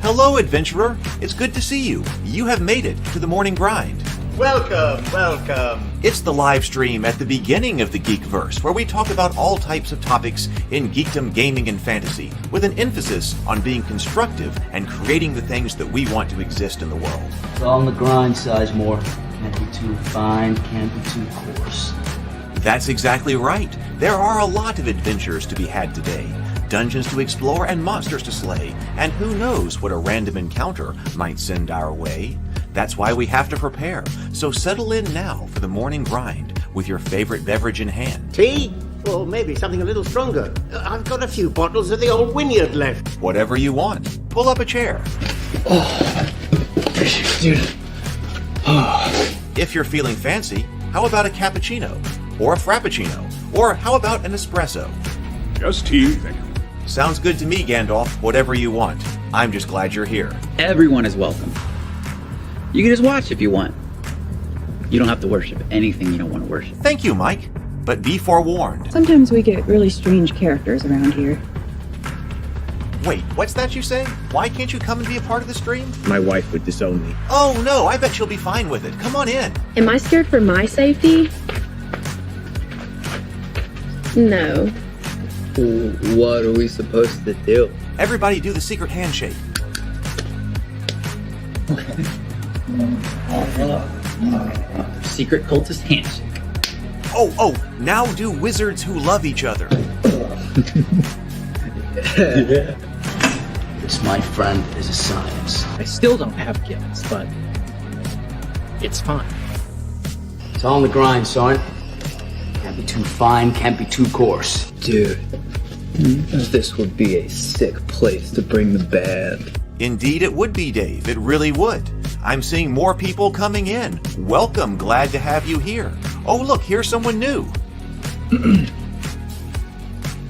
Hello, adventurer. It's good to see you. You have made it to the morning grind. Welcome, welcome. It's the live stream at the beginning of the Geekverse, where we talk about all types of topics in geekdom, gaming, and fantasy, with an emphasis on being constructive and creating the things that we want to exist in the world. It's all on the grind, Sizemore. Can't be too fine, can't be too coarse. That's exactly right. There are a lot of adventures to be had today. Dungeons to explore and monsters to slay, and who knows what a random encounter might send our way. That's why we have to prepare, so settle in now for the morning grind with your favorite beverage in hand. Tea? Or maybe something a little stronger. I've got a few bottles of the old Wynyard left. Whatever you want. Pull up a chair. Dude. If you're feeling fancy, how about a cappuccino? Or a frappuccino? Or how about an espresso? Just tea, thank you. Sounds good to me, Gandalf. Whatever you want. I'm just glad you're here. Everyone is welcome. You can just watch if you want. You don't have to worship anything you don't want to worship. Thank you, Mike. But be forewarned. Sometimes we get really strange characters around here. Wait, what's that you say? Why can't you come and be a part of the stream? My wife would disown me. Oh no, I bet she'll be fine with it. Come on in. Am I scared for my safety? No. What are we supposed to do? Everybody do the secret handshake. Secret cultist handshake. Oh, now do wizards who love each other. This, my friend, is a science. I still don't have gifts, but it's fine. It's all on the grind, son. Can't be too fine, can't be too coarse. Dude, this would be a sick place to bring the band. Indeed it would be, Dave. It really would. I'm seeing more people coming in. Welcome. Glad to have you here. Oh, look, here's someone new.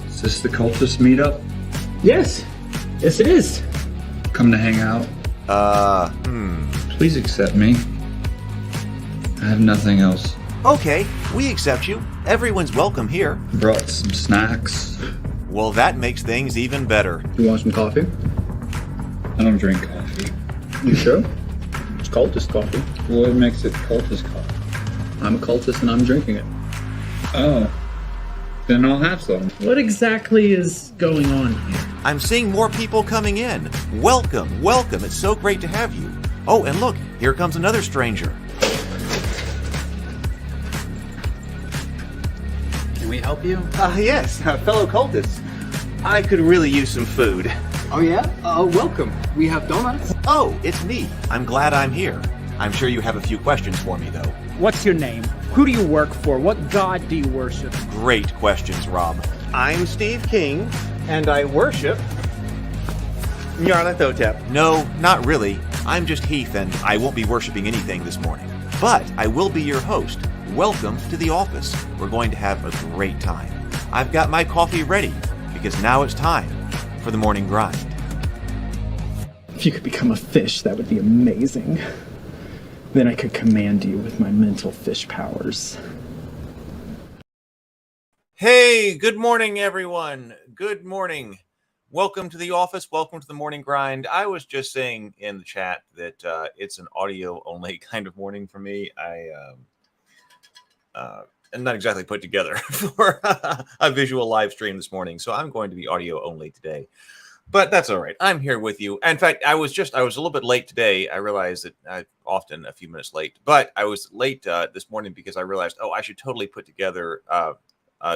Is this the cultist meetup? Yes it is. Come to hang out? Please accept me. I have nothing else. Okay, we accept you. Everyone's welcome here. Brought some snacks. Well, that makes things even better. You want some coffee? I don't drink coffee. You sure? It's cultist coffee. What makes it cultist coffee? I'm a cultist and I'm drinking it. Oh. Then I'll have some. What exactly is going on here? I'm seeing more people coming in. Welcome. It's so great to have you. Oh, and look, here comes another stranger. Can we help you? Yes, fellow cultists. I could really use some food. Oh yeah? Welcome. We have donuts. Oh, it's me. I'm glad I'm here. I'm sure you have a few questions for me, though. What's your name? Who do you work for? What god do you worship? Great questions, Rob. I'm Steve King, and I worship Nyarlathotep. No, not really. I'm just Heath, and I won't be worshiping anything this morning. But I will be your host. Welcome to the office. We're going to have a great time. I've got my coffee ready, because now it's time for the morning grind. If you could become a fish, that would be amazing. Then I could command you with my mental fish powers. Hey, good morning, everyone. Good morning. Welcome to the office. Welcome to the morning grind. I was just saying in the chat that it's an audio-only kind of morning for me. I'm not exactly put together for a visual live stream this morning, so I'm going to be audio-only today. But that's all right. I'm here with you. In fact, I was a little bit late today. I realized that I'm often a few minutes late, but I was late this morning because I realized, I should totally put together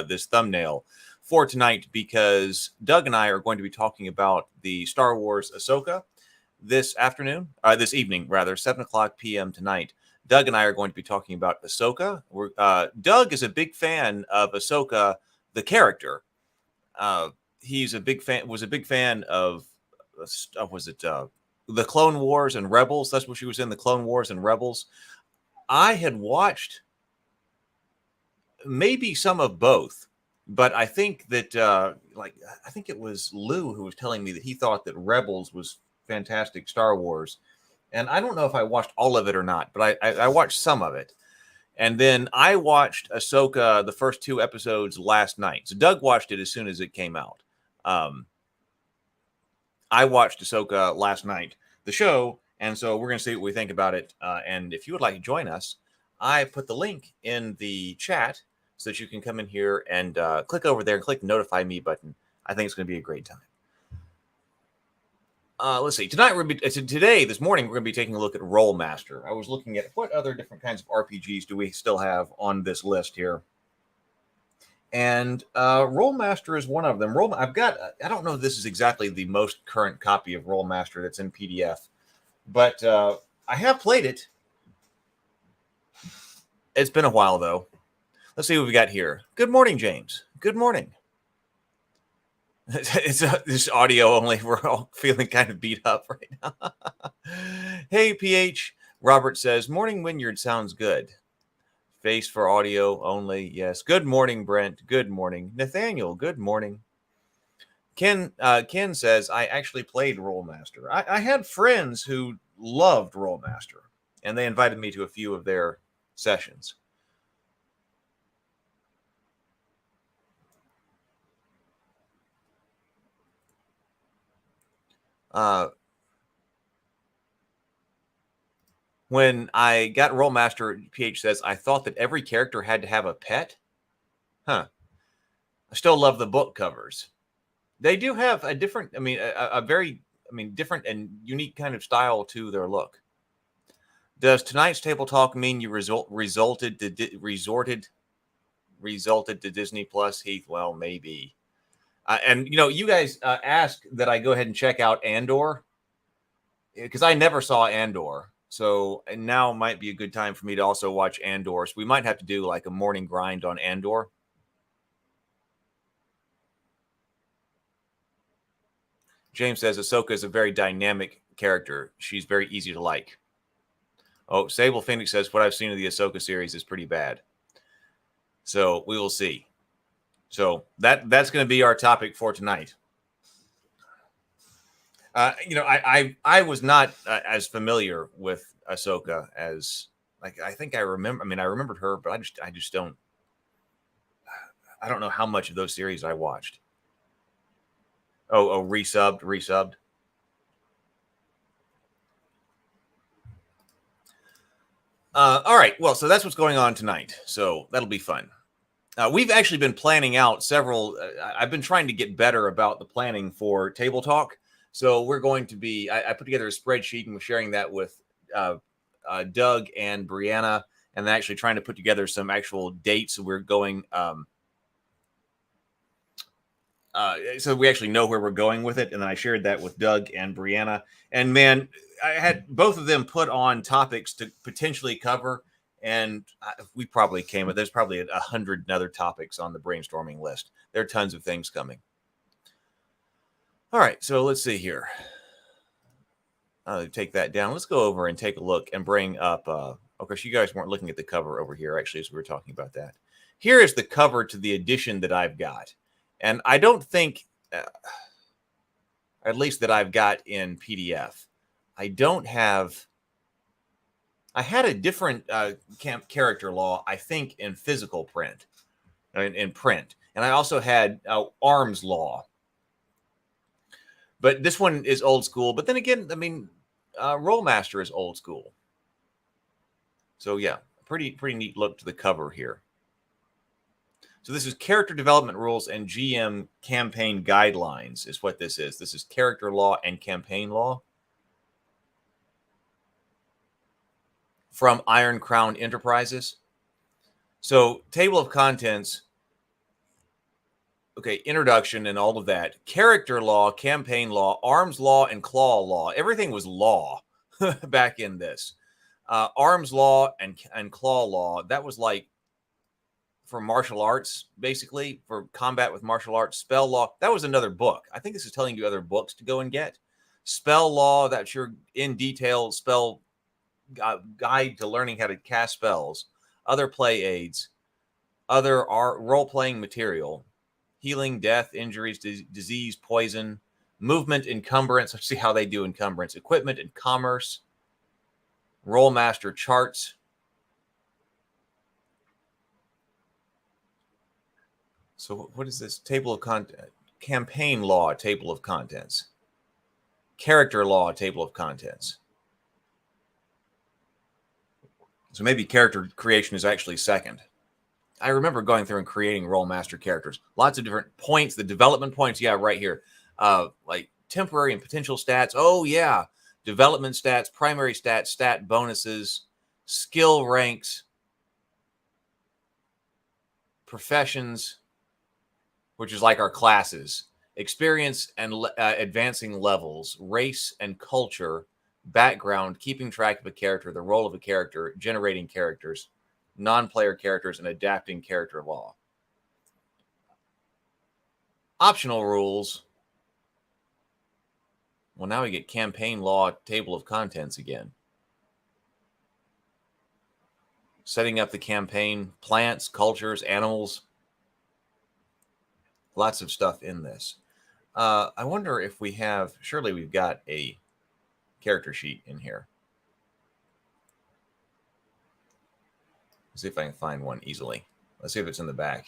this thumbnail for tonight, because Doug and I are going to be talking about the Star Wars Ahsoka this evening, 7:00 p.m. tonight. Doug and I are going to be talking about Ahsoka. Doug is a big fan of Ahsoka, the character. Was a big fan of the Clone Wars and Rebels. That's what she was in, the Clone Wars and Rebels. I had watched maybe some of both, but I think that I think it was Lou who was telling me that he thought that Rebels was fantastic Star Wars, and I don't know if I watched all of it or not, but I watched some of it. And then I watched Ahsoka, the first 2 episodes last night. So Doug watched it as soon as it came out. I watched Ahsoka last night, the show, and so we're going to see what we think about it. And if you would like to join us, I put the link in the chat so that you can come in here and click over there and click the notify me button. I think it's going to be a great time. Let's see. This morning, we're going to be taking a look at Rolemaster. I was looking at what other different kinds of RPGs do we still have on this list here. And Rolemaster is one of them. I don't know if this is exactly the most current copy of Rolemaster that's in PDF, but I have played it. It's been a while, though. Let's see what we got here. Good morning, James. Good morning. It's this audio only. We're all feeling kind of beat up right now. Hey, PH. Robert says, morning Wynyard sounds good. Face for audio only. Yes. Good morning, Brent. Good morning. Nathaniel, good morning. Ken says, I actually played Rolemaster. I had friends who loved Rolemaster, and they invited me to a few of their sessions. When I got Rolemaster, PH says, I thought that every character had to have a pet. Huh. I still love the book covers. They do have a different, a very, different and unique kind of style to their look. Does tonight's table talk mean you resorted to Disney Plus, Heath? Well, maybe. And you guys asked that I go ahead and check out Andor, because I never saw Andor. So now might be a good time for me to also watch Andor. So we might have to do like a morning grind on Andor. James says Ahsoka is a very dynamic character. She's very easy to like. Oh, Sable Phoenix says what I've seen of the Ahsoka series is pretty bad. So we will see. So that's going to be our topic for tonight. I was not as familiar with Ahsoka as I think I remember. I remembered her, but I just don't. I don't know how much of those series I watched. Oh, resubbed. All right. Well, so that's what's going on tonight. So that'll be fun. We've actually been planning out several. I've been trying to get better about the planning for Table Talk. So we're going to be. I put together a spreadsheet and we're sharing that with Doug and Brianna, and then actually trying to put together some actual dates. We're going. So we actually know where we're going with it, and then I shared that with Doug and Brianna. And man, I had both of them put on topics to potentially cover, and we probably came. There's probably 100 other topics on the brainstorming list. There are tons of things coming. All right, so let's see here. Take that down. Let's go over and take a look and bring up. Of course, you guys weren't looking at the cover over here, actually, as we were talking about that. Here is the cover to the edition that I've got. And I don't think, at least that I've got in PDF, I don't have. I had a different character law, I think, in physical print, in print. And I also had arms law. But this one is old school. But then again, Rolemaster is old school. So yeah, pretty neat look to the cover here. So this is character development rules and GM campaign guidelines is what this is. This is character law and campaign law from Iron Crown Enterprises. So table of contents. Okay, introduction and all of that. Character law, campaign law, arms law, and claw law. Everything was law back in this. Arms law and claw law, that was like for martial arts, basically, for combat with martial arts. Spell law, that was another book. I think this is telling you other books to go and get. Spell law, that's your in detail spell guide to learning how to cast spells. Other play aids. Other role-playing material. Healing, death, injuries, disease, poison, movement, encumbrance. Let's see how they do encumbrance. Equipment and commerce. Rolemaster charts. So what is this? Table of content. Campaign law, table of contents. character law table of contents. So maybe character creation is actually second. I remember going through and creating Rolemaster characters. Lots of different points, the development points. Yeah, right here. Like temporary and potential stats. Oh, yeah. Development stats, primary stats, stat bonuses, skill ranks, professions, which is like our classes, experience and advancing levels, race and culture, background, keeping track of a character, the role of a character, generating characters, non-player characters, and adapting character law. Optional rules. Well, now we get campaign law table of contents again. Setting up the campaign, plants, cultures, animals. Lots of stuff in this. I wonder if we have, surely we've got a character sheet in here. Let's see if I can find one easily. Let's see if it's in the back.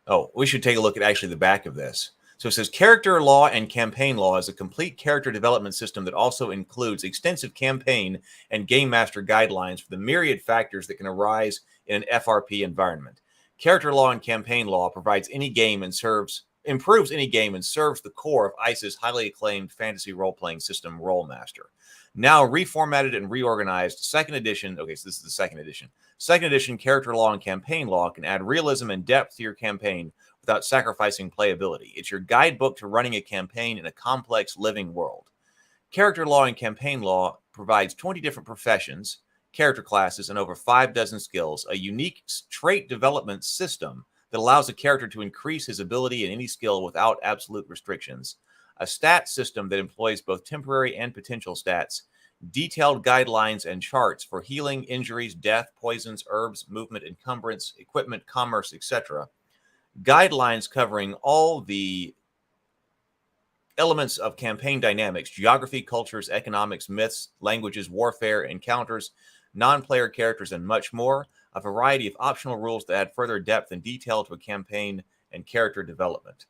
Oh, we should take a look at actually the back of this. So it says character law and campaign law is a complete character development system that also includes extensive campaign and game master guidelines for the myriad factors that can arise in an FRP environment. Character law and campaign law provides any game and improves any game and serves the core of ICE's highly acclaimed fantasy role-playing system, Rolemaster. Now reformatted and reorganized, second edition. Okay, so this is the second edition. Second edition character law and campaign law can add realism and depth to your campaign without sacrificing playability. It's your guidebook to running a campaign in a complex living world. Character law and campaign law provides 20 different professions, character classes, and over 5 dozen skills, a unique trait development system that allows a character to increase his ability in any skill without absolute restrictions, a stat system that employs both temporary and potential stats, detailed guidelines and charts for healing, injuries, death, poisons, herbs, movement, encumbrance, equipment, commerce, etc., guidelines covering all the elements of campaign dynamics, geography, cultures, economics, myths, languages, warfare, encounters, non-player characters, and much more. A variety of optional rules to add further depth and detail to a campaign and character development.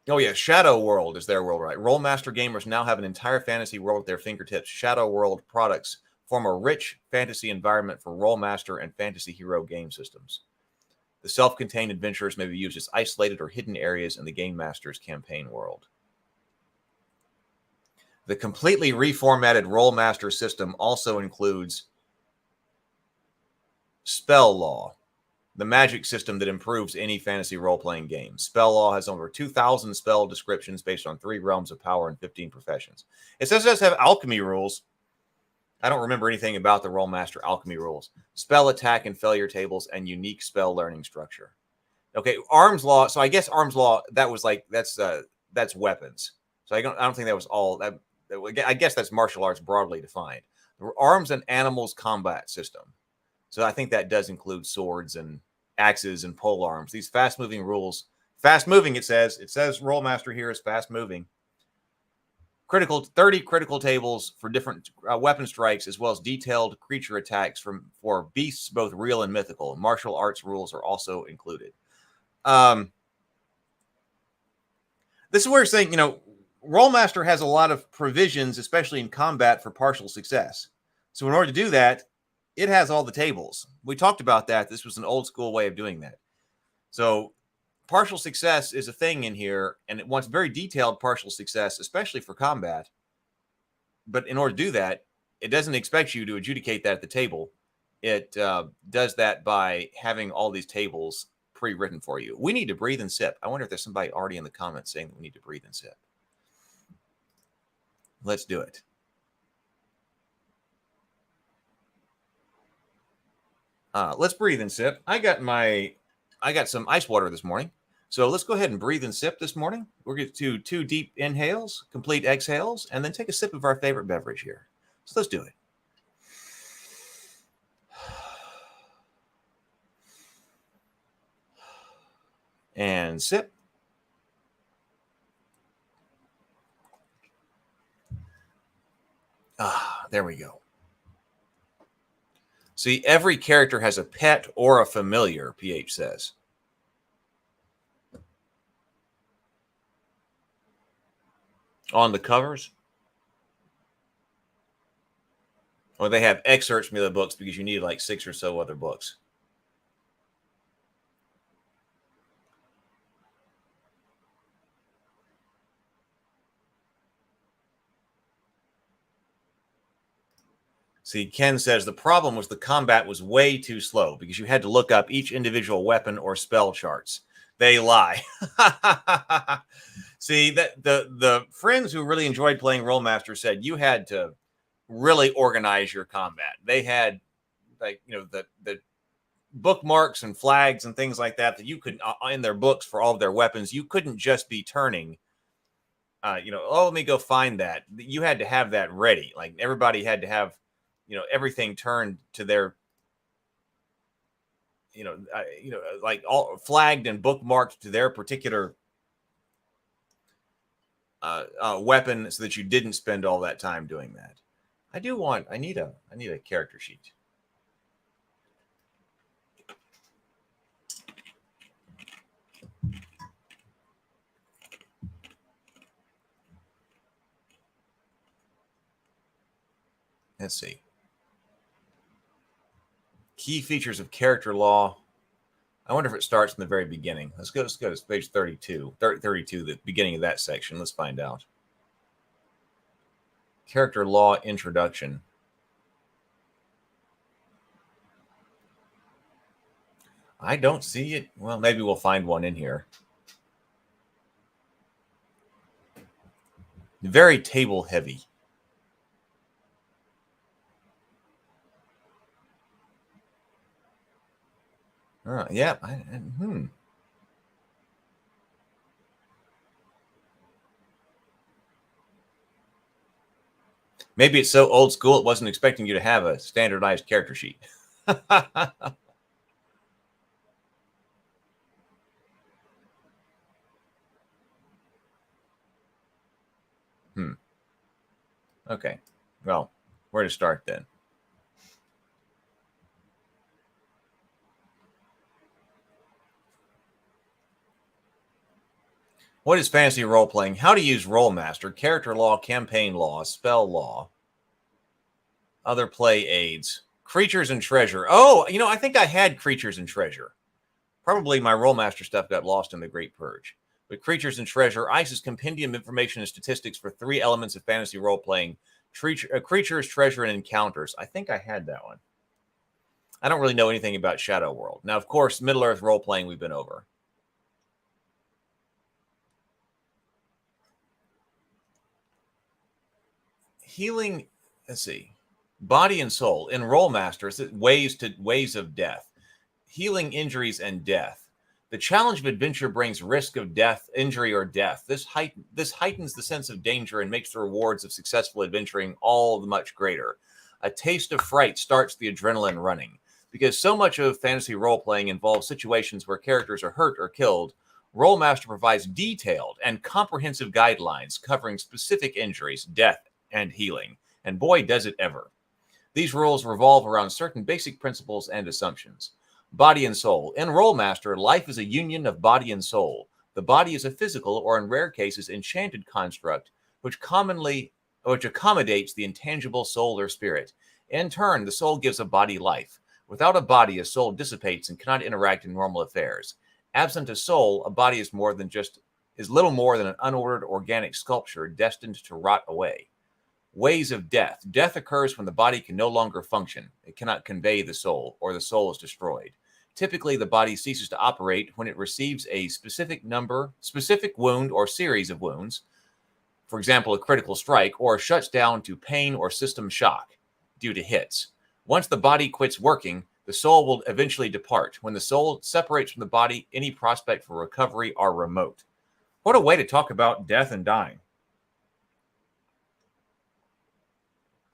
Oh yeah, Shadow World is their world, right? Rolemaster gamers now have an entire fantasy world at their fingertips. Shadow World products form a rich fantasy environment for Rolemaster and fantasy hero game systems. The self-contained adventures may be used as isolated or hidden areas in the Game Master's campaign world. The completely reformatted Rolemaster system also includes spell law, the magic system that improves any fantasy role-playing game. Spell law has over 2,000 spell descriptions based on 3 realms of power and 15 professions. It says it does have alchemy rules. I don't remember anything about the Rolemaster alchemy rules. Spell attack and failure tables and unique spell learning structure. Okay, arms law. So I guess arms law, that was like, that's weapons. So I don't think that was all that. I guess that's martial arts broadly defined. The arms and animals combat system. So I think that does include swords and axes and pole arms. These fast-moving rules. Fast-moving, it says. It says Rolemaster here is fast-moving. 30 critical tables for different weapon strikes, as well as detailed creature attacks for beasts, both real and mythical. Martial arts rules are also included. This is where you're saying, Rolemaster has a lot of provisions, especially in combat, for partial success. So in order to do that, it has all the tables. We talked about that. This was an old school way of doing that. So partial success is a thing in here, and it wants very detailed partial success, especially for combat. But in order to do that, it doesn't expect you to adjudicate that at the table. It does that by having all these tables pre-written for you. We need to breathe and sip. I wonder if there's somebody already in the comments saying that we need to breathe and sip. Let's do it. Let's breathe and sip. I got some ice water this morning. So let's go ahead and breathe and sip this morning. We're going to do 2 deep inhales, complete exhales, and then take a sip of our favorite beverage here. So let's do it. And sip. There we go. See, every character has a pet or a familiar, PH says. On the covers? Or they have excerpts from the other books because you need like 6 or so other books. See, Ken says the problem was the combat was way too slow because you had to look up each individual weapon or spell charts. They lie. See, that the friends who really enjoyed playing Rolemaster said you had to really organize your combat. They had like the bookmarks and flags and things like that you could in their books for all of their weapons. You couldn't just be turning. Let me go find that. You had to have that ready. Like everybody had to have everything turned to their like all flagged and bookmarked to their particular weapon so that you didn't spend all that time doing that. I need a character sheet. Let's see. Key features of character law. I wonder if it starts in the very beginning. Let's go to page 32. 32, the beginning of that section. Let's find out. Character law introduction. I don't see it. Well, maybe we'll find one in here. Very table heavy. Yeah. Maybe it's so old school it wasn't expecting you to have a standardized character sheet. Okay. Well, where to start then? What is fantasy role-playing? How to use Rolemaster, character law, campaign law, spell law, other play aids, creatures and treasure. Oh, I think I had creatures and treasure. Probably my Rolemaster stuff got lost in the Great Purge. But creatures and treasure, ICE's compendium information and statistics for 3 elements of fantasy role-playing, creatures, treasure, and encounters. I think I had that one. I don't really know anything about Shadow World. Now, of course, Middle-earth role-playing we've been over. Healing, let's see, body and soul. In Rolemaster, ways of death. Healing, injuries, and death. The challenge of adventure brings risk of death, injury, or death. This heightens the sense of danger and makes the rewards of successful adventuring all the much greater. A taste of fright starts the adrenaline running. Because so much of fantasy role-playing involves situations where characters are hurt or killed, Rolemaster provides detailed and comprehensive guidelines covering specific injuries, death, and healing. And boy, does it ever. These rules revolve around certain basic principles and assumptions. Body and soul. In Rolemaster, life is a union of body and soul. The body is a physical, or in rare cases, enchanted construct, which accommodates the intangible soul or spirit. In turn, the soul gives a body life. Without a body, a soul dissipates and cannot interact in normal affairs. Absent a soul, a body is little more than an unordered organic sculpture destined to rot away. Ways of death. Death occurs when the body can no longer function. It cannot convey the soul, or the soul is destroyed. Typically, the body ceases to operate when it receives a specific wound or series of wounds, for example, a critical strike, or shuts down to pain or system shock due to hits. Once the body quits working, the soul will eventually depart. When the soul separates from the body, any prospect for recovery are remote. What a way to talk about death and dying.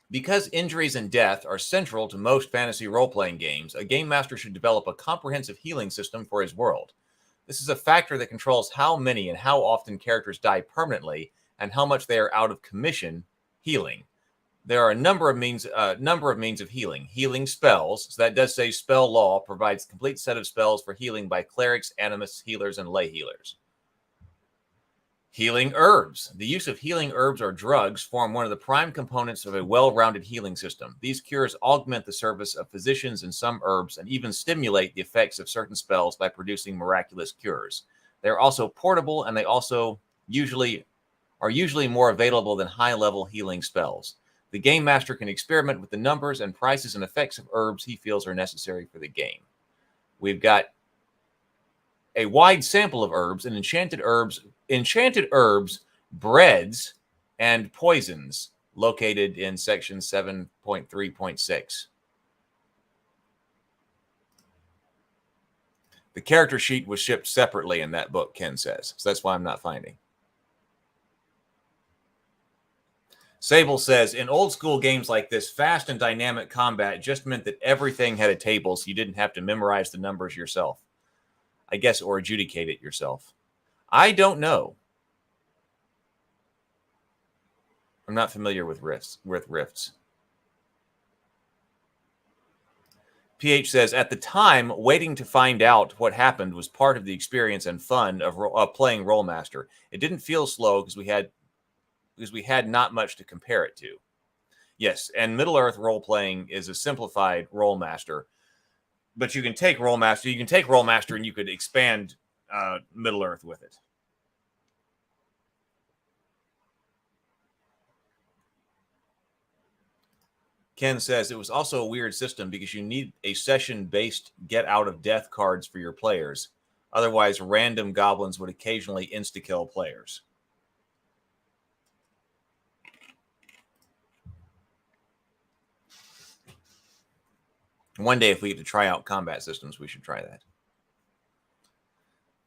Because injuries and death are central to most fantasy role-playing games, a game master should develop a comprehensive healing system for his world. This is a factor that controls how many and how often characters die permanently and how much they are out of commission healing. There are a number of means of healing. Healing spells, so that does say spell law, provides a complete set of spells for healing by clerics, animists, healers, and lay healers. Healing herbs. The use of healing herbs or drugs form one of the prime components of a well-rounded healing system. These cures augment the service of physicians and some herbs and even stimulate the effects of certain spells by producing miraculous cures. They are also portable, and they also usually more available than high-level healing spells. The game master can experiment with the numbers and prices and effects of herbs he feels are necessary for the game. We've got a wide sample of herbs and enchanted herbs, breads, and poisons located in section 7.3.6. The character sheet was shipped separately in that book, Ken says. So that's why I'm not finding. Sable says, in old school games like this, fast and dynamic combat just meant that everything had a table, so you didn't have to memorize the numbers yourself. I guess, or adjudicate it yourself. I don't know. I'm not familiar with rifts. PH says, at the time, waiting to find out what happened was part of the experience and fun of playing Rolemaster. It didn't feel slow because we had not much to compare it to. Yes, and Middle-earth role-playing is a simplified Rolemaster. But you can take Rolemaster, and you could expand Middle-earth with it. Ken says it was also a weird system because you need a session-based get-out-of-death cards for your players. Otherwise, random goblins would occasionally insta-kill players. One day, if we get to try out combat systems, we should try that.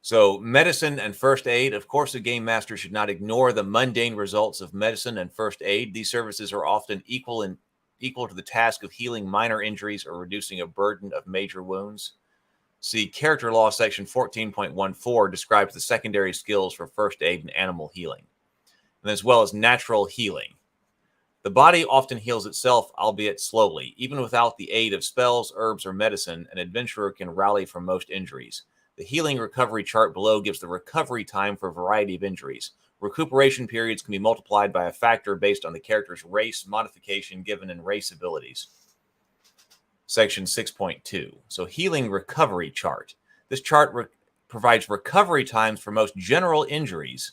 So, medicine and first aid. Of course, a game master should not ignore the mundane results of medicine and first aid. These services are often equal to the task of healing minor injuries or reducing a burden of major wounds. See, Character Law Section 14.14 describes the secondary skills for first aid and animal healing, and as well as natural healing. The body often heals itself, albeit slowly. Even without the aid of spells, herbs, or medicine, an adventurer can rally from most injuries. The healing recovery chart below gives the recovery time for a variety of injuries. Recuperation periods can be multiplied by a factor based on the character's race modification given in race abilities. Section 6.2. So, healing recovery chart. This chart provides recovery times for most general injuries.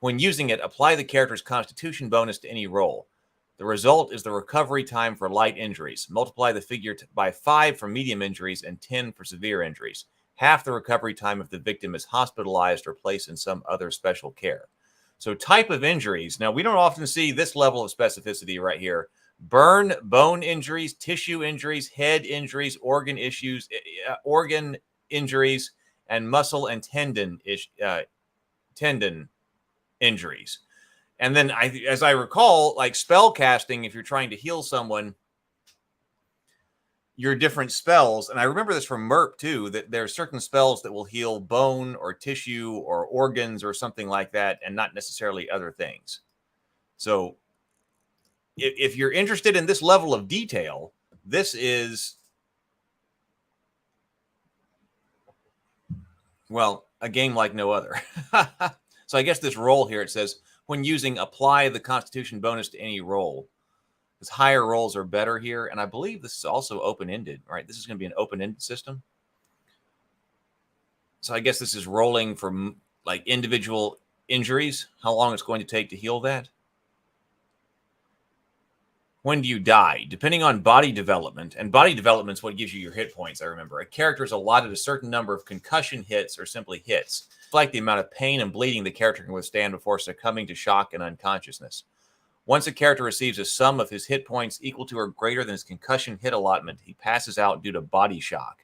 When using it, apply the character's constitution bonus to any roll. The result is the recovery time for light injuries. Multiply the figure by 5 for medium injuries and 10 for severe injuries. Half the recovery time if the victim is hospitalized or placed in some other special care. So, type of injuries. Now, we don't often see this level of specificity right here. Burn, bone injuries, tissue injuries, head injuries, organ injuries, and muscle and tendon injuries. And then, as I recall, like spell casting, if you're trying to heal someone, your different spells, and I remember this from MERP too, that there are certain spells that will heal bone or tissue or organs or something like that, and not necessarily other things. So if you're interested in this level of detail, this is, well, a game like no other. So I guess this roll here, it says, when using, apply the Constitution bonus to any roll. Because higher rolls are better here. And I believe this is also open-ended, right? This is going to be an open-ended system. So I guess this is rolling for like individual injuries, how long it's going to take to heal that. When do you die? Depending on body development, and body development is what gives you your hit points, I remember. A character is allotted a certain number of concussion hits or simply hits. It's like the amount of pain and bleeding the character can withstand before succumbing to shock and unconsciousness. Once a character receives a sum of his hit points equal to or greater than his concussion hit allotment, he passes out due to body shock.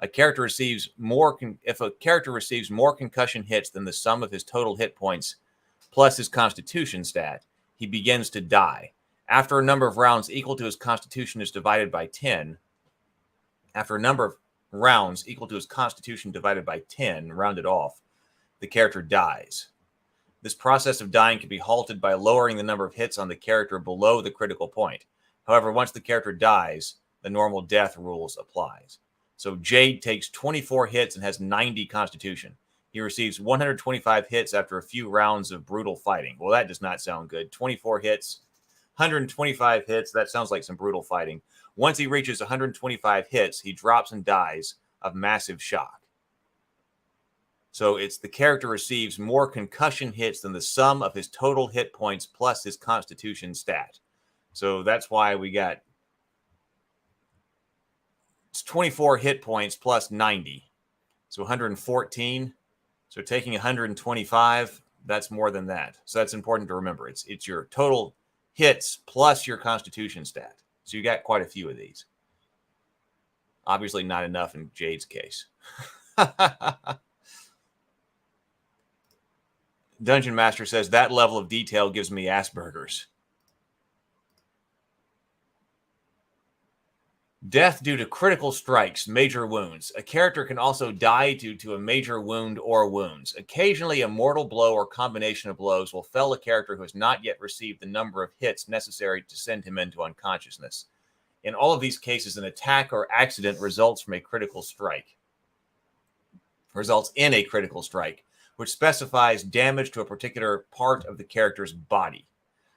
If a character receives more concussion hits than the sum of his total hit points plus his constitution stat, he begins to die. After a number of rounds equal to his constitution is divided by 10, rounded off, the character dies. This process of dying can be halted by lowering the number of hits on the character below the critical point. However, once the character dies, the normal death rules applies. So Jade takes 24 hits and has 90 constitution. He receives 125 hits after a few rounds of brutal fighting. Well, that does not sound good. 24 hits, 125 hits. That sounds like some brutal fighting. Once he reaches 125 hits, he drops and dies of massive shock. So it's the character receives more concussion hits than the sum of his total hit points plus his constitution stat. So that's why we got 24 hit points plus 90. So 114. So taking 125, that's more than that. So that's important to remember. It's your total hits plus your constitution stat. So you got quite a few of these. Obviously not enough in Jade's case. Dungeon Master says that level of detail gives me Asperger's. Death due to critical strikes, major wounds. A character can also die due to a major wound or wounds. Occasionally, a mortal blow or combination of blows will fell a character who has not yet received the number of hits necessary to send him into unconsciousness. In all of these cases, an attack or accident results in a critical strike, which specifies damage to a particular part of the character's body.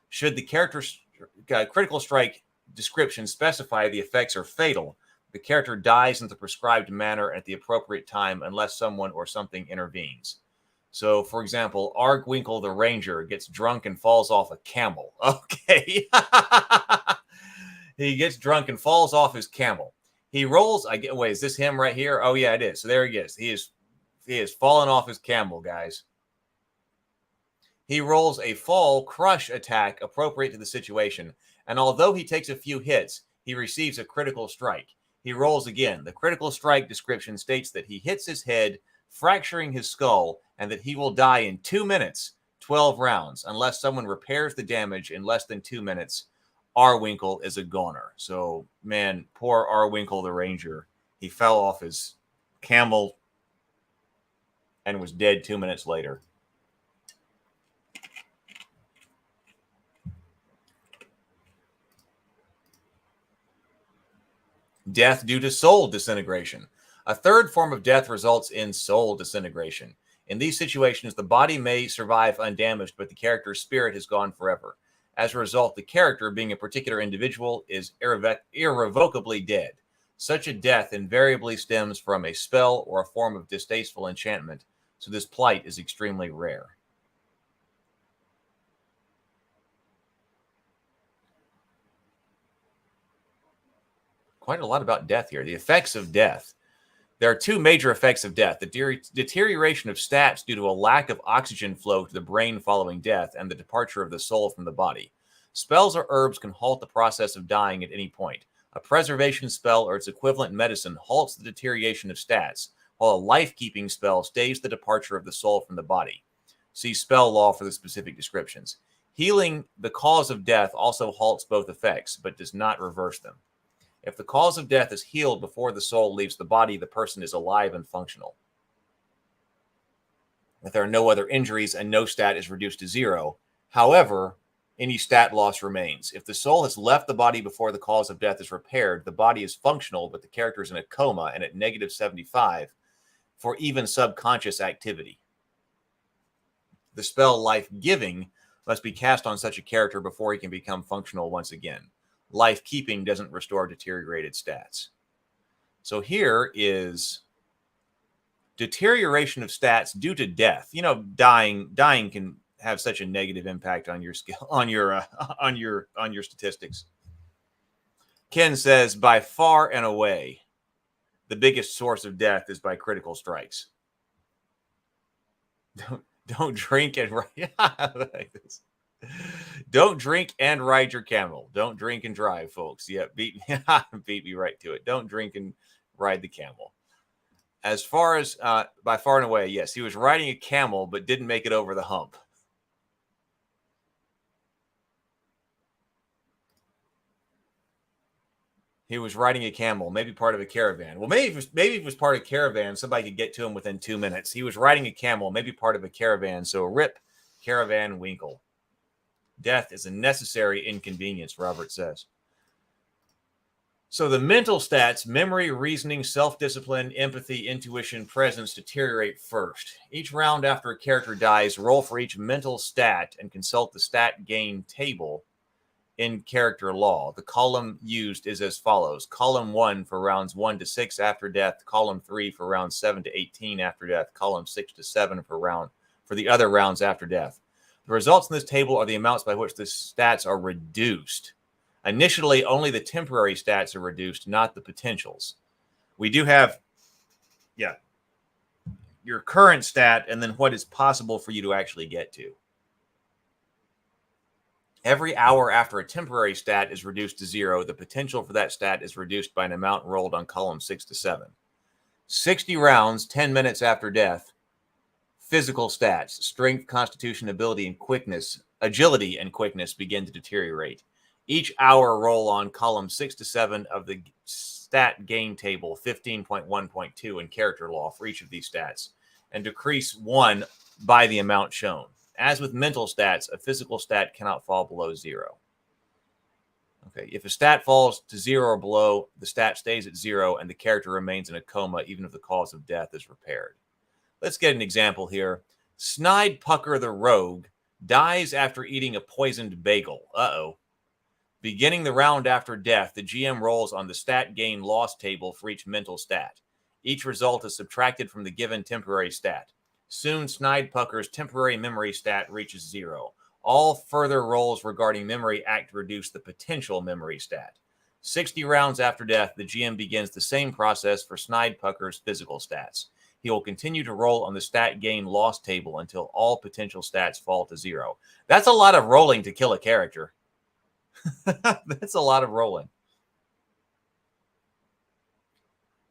Should the character's critical strike description specify the effects are fatal, the character dies in the prescribed manner at the appropriate time unless someone or something intervenes. So, for example, Arguinkle the Ranger gets drunk and falls off a camel. Okay. He gets drunk and falls off his camel. He rolls. Wait, is this him right here? Oh, yeah, it is. So there he is. He is fallen off his camel, guys. He rolls a fall crush attack appropriate to the situation. And although he takes a few hits, he receives a critical strike. He rolls again. The critical strike description states that he hits his head, fracturing his skull, and that he will die in 2 minutes, 12 rounds, unless someone repairs the damage in less than 2 minutes. Arguinkle is a goner. So, man, poor Arguinkle the Ranger. He fell off his camel and was dead 2 minutes later. Death due to soul disintegration. A third form of death results in soul disintegration. In these situations, the body may survive undamaged, but the character's spirit has gone forever. As a result, the character, being a particular individual, is irrevocably dead. Such a death invariably stems from a spell or a form of distasteful enchantment, so this plight is extremely rare. Quite a lot about death here. The effects of death. There are two major effects of death: the deterioration of stats due to a lack of oxygen flow to the brain following death, and the departure of the soul from the body. Spells or herbs can halt the process of dying at any point. A preservation spell or its equivalent medicine halts the deterioration of stats, while a life-keeping spell stays the departure of the soul from the body. See spell law for the specific descriptions. Healing the cause of death also halts both effects, but does not reverse them. If the cause of death is healed before the soul leaves the body, the person is alive and functional. If there are no other injuries and no stat is reduced to 0, however, any stat loss remains. If the soul has left the body before the cause of death is repaired, the body is functional, but the character is in a coma and at -75 for even subconscious activity. The spell Life-Giving must be cast on such a character before he can become functional once again. Life-Keeping doesn't restore deteriorated stats. So here is deterioration of stats due to death. You know, dying can have such a negative impact on your skill, on your statistics. Ken says, by far and away, the biggest source of death is by critical strikes. Don't drink and like this. Don't drink and ride your camel. Don't drink and drive, folks. Yeah, beat me right to it. Don't drink and ride the camel. As far as by far and away, yes, he was riding a camel but didn't make it over the hump. He was riding a camel, maybe part of a caravan. Well, maybe it was part of a caravan. Somebody could get to him within 2 minutes. He was riding a camel, maybe part of a caravan. So rip Caravan Winkle. Death is a necessary inconvenience, Robert says. So the mental stats, memory, reasoning, self-discipline, empathy, intuition, presence, deteriorate first. Each round after a character dies, roll for each mental stat and consult the stat gain table in character law. The column used is as follows. Column 1 for rounds 1 to 6 after death, column 3 for rounds 7 to 18 after death, column 6 to 7 for the other rounds after death. The results in this table are the amounts by which the stats are reduced. Initially, only the temporary stats are reduced, not the potentials. We do have, your current stat and then what is possible for you to actually get to. Every hour after a temporary stat is reduced to 0, the potential for that stat is reduced by an amount rolled on column 6 to 7. 60 rounds, 10 minutes after death, physical stats, strength, constitution, agility, and quickness begin to deteriorate. Each hour roll on column 6 to 7 of the stat gain table 15.1.2 in character law for each of these stats and decrease 1 by the amount shown. As with mental stats, a physical stat cannot fall below 0. Okay, if a stat falls to 0 or below, the stat stays at 0 and the character remains in a coma even if the cause of death is repaired. Let's get an example here. Snide Pucker the Rogue dies after eating a poisoned bagel. Uh-oh. Beginning the round after death, the GM rolls on the stat gain loss table for each mental stat. Each result is subtracted from the given temporary stat. Soon, Snide Pucker's temporary memory stat reaches 0. All further rolls regarding memory act to reduce the potential memory stat. 60 rounds after death, the GM begins the same process for Snide Pucker's physical stats. He will continue to roll on the stat gain loss table until all potential stats fall to 0. That's a lot of rolling to kill a character. That's a lot of rolling.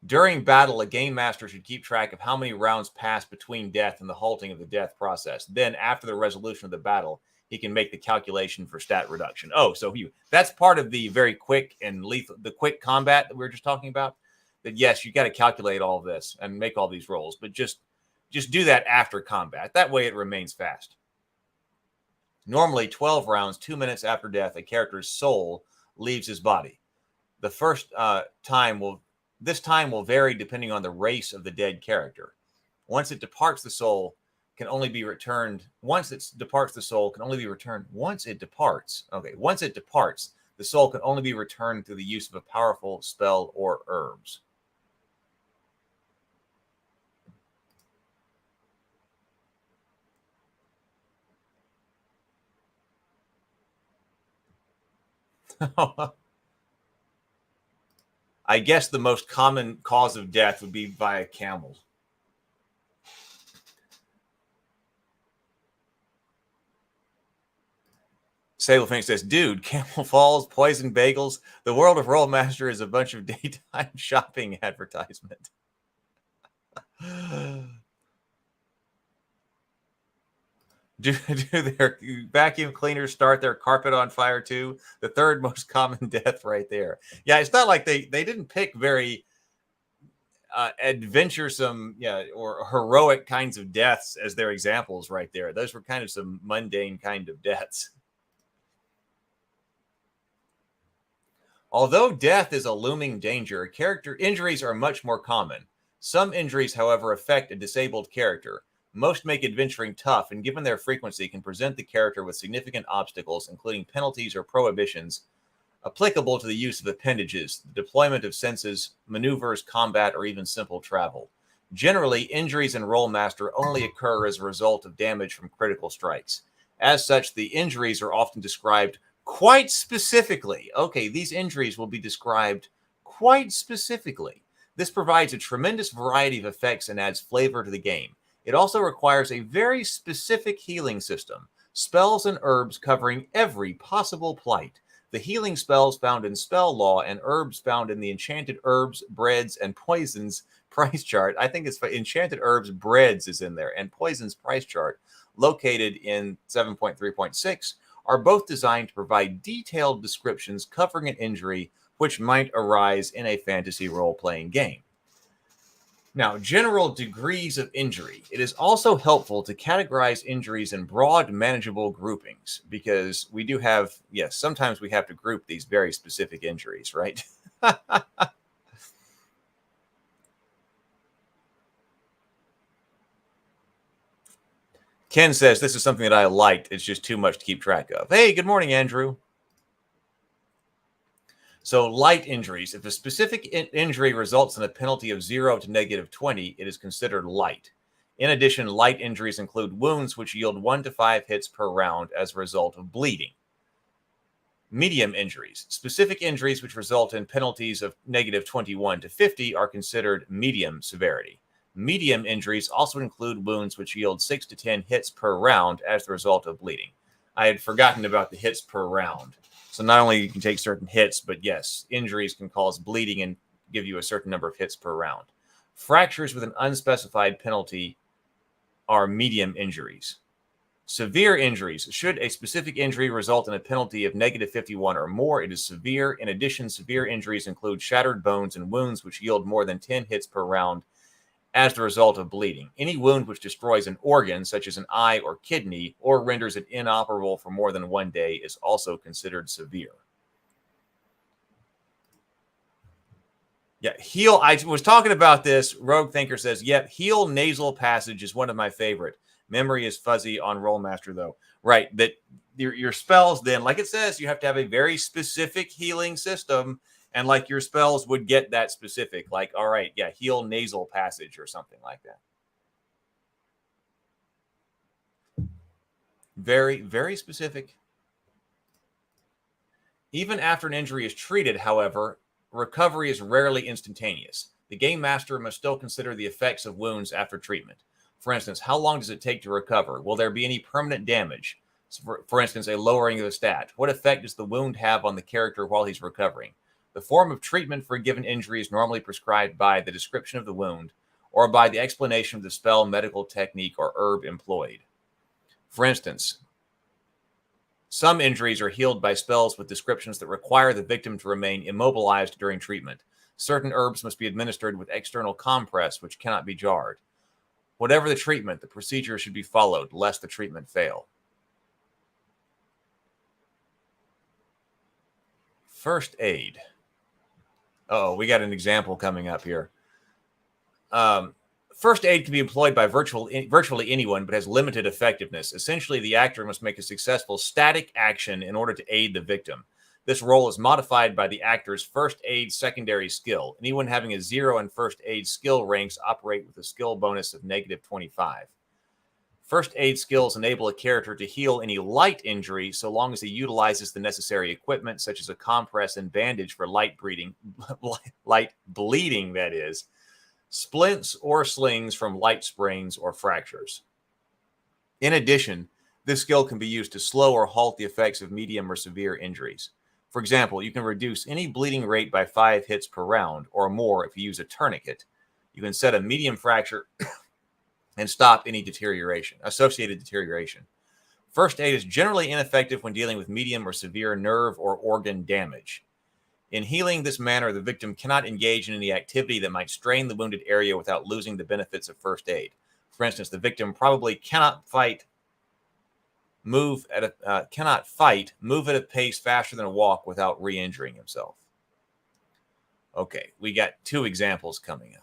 During battle, a game master should keep track of how many rounds pass between death and the halting of the death process. Then, after the resolution of the battle, he can make the calculation for stat reduction. Oh, so that's part of the very quick and lethal, the quick combat that we were just talking about. That yes, you got to calculate all of this and make all these rolls, but just do that after combat. That way, it remains fast. Normally, 12 rounds, 2 minutes after death, a character's soul leaves his body. The first time will vary depending on the race of the dead character. Once it departs, the soul can only be returned. Once it departs, the soul can only be returned. Once it departs, the soul can only be returned through the use of a powerful spell or herbs. I guess the most common cause of death would be via camel. Sable Phoenix says, dude, Camel Falls, poison bagels. The world of Rolemaster is a bunch of daytime shopping advertisement. Do their vacuum cleaners start their carpet on fire too? The third most common death right there. Yeah, it's not like they didn't pick very adventuresome, or heroic kinds of deaths as their examples right there. Those were kind of some mundane kind of deaths. Although death is a looming danger, character injuries are much more common. Some injuries, however, affect a disabled character. Most make adventuring tough, and given their frequency, can present the character with significant obstacles, including penalties or prohibitions applicable to the use of appendages, the deployment of senses, maneuvers, combat, or even simple travel. Generally, injuries in Rolemaster only occur as a result of damage from critical strikes. As such, the injuries are often described quite specifically. Okay, these injuries will be described quite specifically. This provides a tremendous variety of effects and adds flavor to the game. It also requires a very specific healing system, spells and herbs covering every possible plight. The healing spells found in spell law and herbs found in the enchanted herbs, breads, and poisons price chart. I think it's enchanted herbs, breads is in there, and poisons price chart located in 7.3.6 are both designed to provide detailed descriptions covering an injury which might arise in a fantasy role-playing game. Now, general degrees of injury. It is also helpful to categorize injuries in broad, manageable groupings because we do have, sometimes we have to group these very specific injuries, right? Ken says this is something that I liked. It's just too much to keep track of. Hey, good morning, Andrew. So light injuries. If a specific injury results in a penalty of 0 to -20, it is considered light. In addition, light injuries include wounds which yield 1 to 5 hits per round as a result of bleeding. Medium injuries. Specific injuries which result in penalties of -21 to 50 are considered medium severity. Medium injuries also include wounds which yield 6 to 10 hits per round as the result of bleeding. I had forgotten about the hits per round. So not only you can take certain hits, but yes, injuries can cause bleeding and give you a certain number of hits per round. Fractures with an unspecified penalty are medium injuries. Severe injuries. Should a specific injury result in a penalty of -51 or more, it is severe. In addition, severe injuries include shattered bones and wounds which yield more than 10 hits per round as the result of bleeding. Any wound which destroys an organ, such as an eye or kidney, or renders it inoperable for more than 1 day is also considered severe. Yeah, heel. I was talking about this. Rogue Thinker says, yep, heel nasal passage is one of my favorite. Memory is fuzzy on Rolemaster, though. Right, that your spells then, like it says, you have to have a very specific healing system. And like your spells would get that specific, like, all right, yeah, heal nasal passage or something like that. Very, very specific. Even after an injury is treated, however, recovery is rarely instantaneous. The game master must still consider the effects of wounds after treatment. For instance, how long does it take to recover? Will there be any permanent damage? For instance, a lowering of the stat. What effect does the wound have on the character while he's recovering? The form of treatment for a given injury is normally prescribed by the description of the wound or by the explanation of the spell, medical technique, or herb employed. For instance, some injuries are healed by spells with descriptions that require the victim to remain immobilized during treatment. Certain herbs must be administered with external compress, which cannot be jarred. Whatever the treatment, the procedure should be followed, lest the treatment fail. First aid. Oh, we got an example coming up here. First aid can be employed by virtually anyone, but has limited effectiveness. Essentially, the actor must make a successful static action in order to aid the victim. This role is modified by the actor's first aid secondary skill. Anyone having a 0 in first aid skill ranks operate with a skill bonus of -25. First aid skills enable a character to heal any light injury so long as he utilizes the necessary equipment, such as a compress and bandage for light bleeding, that is, splints or slings from light sprains or fractures. In addition, this skill can be used to slow or halt the effects of medium or severe injuries. For example, you can reduce any bleeding rate by 5 hits per round or more if you use a tourniquet. You can set a medium fracture and stop any associated deterioration. First aid is generally ineffective when dealing with medium or severe nerve or organ damage. In healing this manner, the victim cannot engage in any activity that might strain the wounded area without losing the benefits of first aid. For instance, the victim probably cannot move at a pace faster than a walk without re-injuring himself. Okay, we got 2 examples coming up.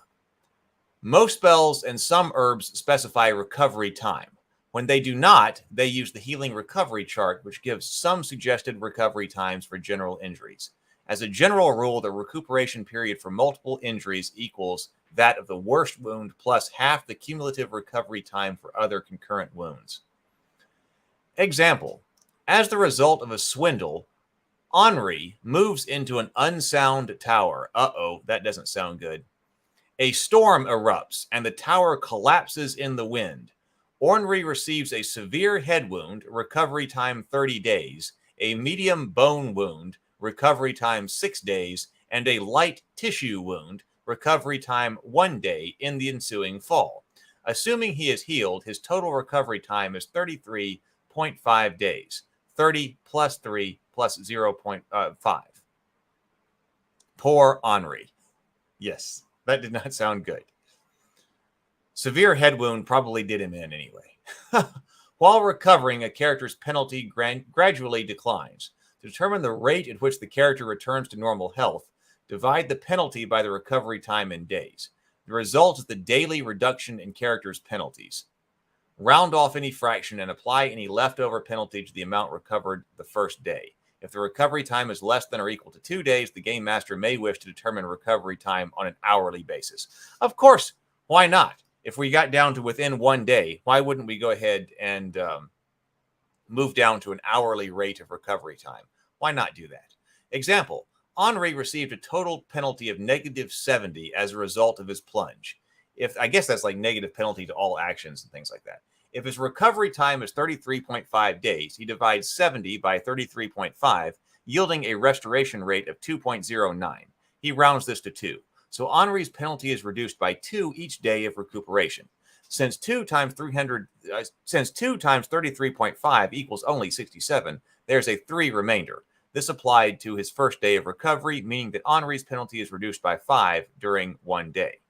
Most spells and some herbs specify recovery time. When they do not, they use the healing recovery chart, which gives some suggested recovery times for general injuries. As a general rule, the recuperation period for multiple injuries equals that of the worst wound plus half the cumulative recovery time for other concurrent wounds. Example: as the result of a swindle, Henri moves into an unsound tower. Uh-oh, that doesn't sound good. A storm erupts, and the tower collapses in the wind. Henri receives a severe head wound, recovery time 30 days, a medium bone wound, recovery time 6 days, and a light tissue wound, recovery time 1 day in the ensuing fall. Assuming he is healed, his total recovery time is 33.5 days. 30 plus 3 plus 0.5. Poor Henri. Yes. That did not sound good. Severe head wound probably did him in anyway. While recovering, a character's penalty gradually declines. To determine the rate at which the character returns to normal health, Divide the penalty by the recovery time in days. The result is the daily reduction in characters' penalties. Round off any fraction and apply any leftover penalty to the amount recovered the first day. If the recovery time is less than or equal to 2 days, the game master may wish to determine recovery time on an hourly basis. Of course, why not? If we got down to within 1 day, why wouldn't we go ahead and move down to an hourly rate of recovery time? Why not do that? Example, Henri received a total penalty of -70 as a result of his plunge. I guess that's like negative penalty to all actions and things like that. If his recovery time is 33.5 days, he divides 70 by 33.5, yielding a restoration rate of 2.09. He rounds this to 2. So Henri's penalty is reduced by 2 each day of recuperation. Since 2 times 33.5 equals only 67, there's a 3 remainder. This applied to his first day of recovery, meaning that Henri's penalty is reduced by 5 during 1 day.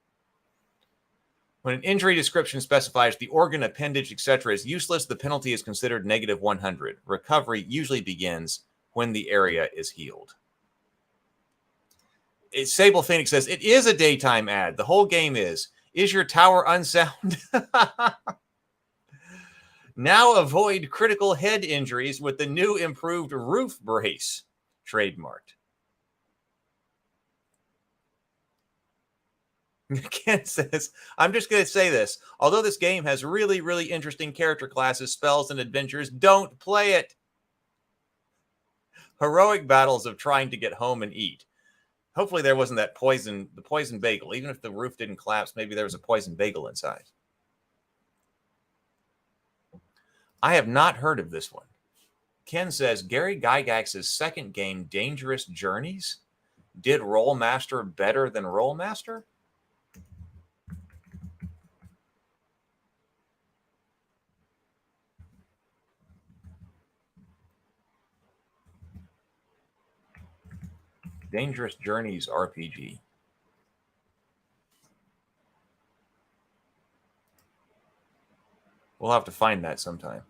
When an injury description specifies the organ, appendage, etc. is useless, the penalty is considered -100. Recovery usually begins when the area is healed. Sable Phoenix says, it is a daytime ad. The whole game is. Is your tower unsound? Now avoid critical head injuries with the new improved roof brace. Trademarked. Ken says, I'm just going to say this. Although this game has really, really interesting character classes, spells, and adventures, don't play it. Heroic battles of trying to get home and eat. Hopefully there wasn't the poison bagel. Even if the roof didn't collapse, maybe there was a poison bagel inside. I have not heard of this one. Ken says, Gary Gygax's second game, Dangerous Journeys? Did Rolemaster better than Rolemaster? Dangerous Journeys RPG. We'll have to find that sometime.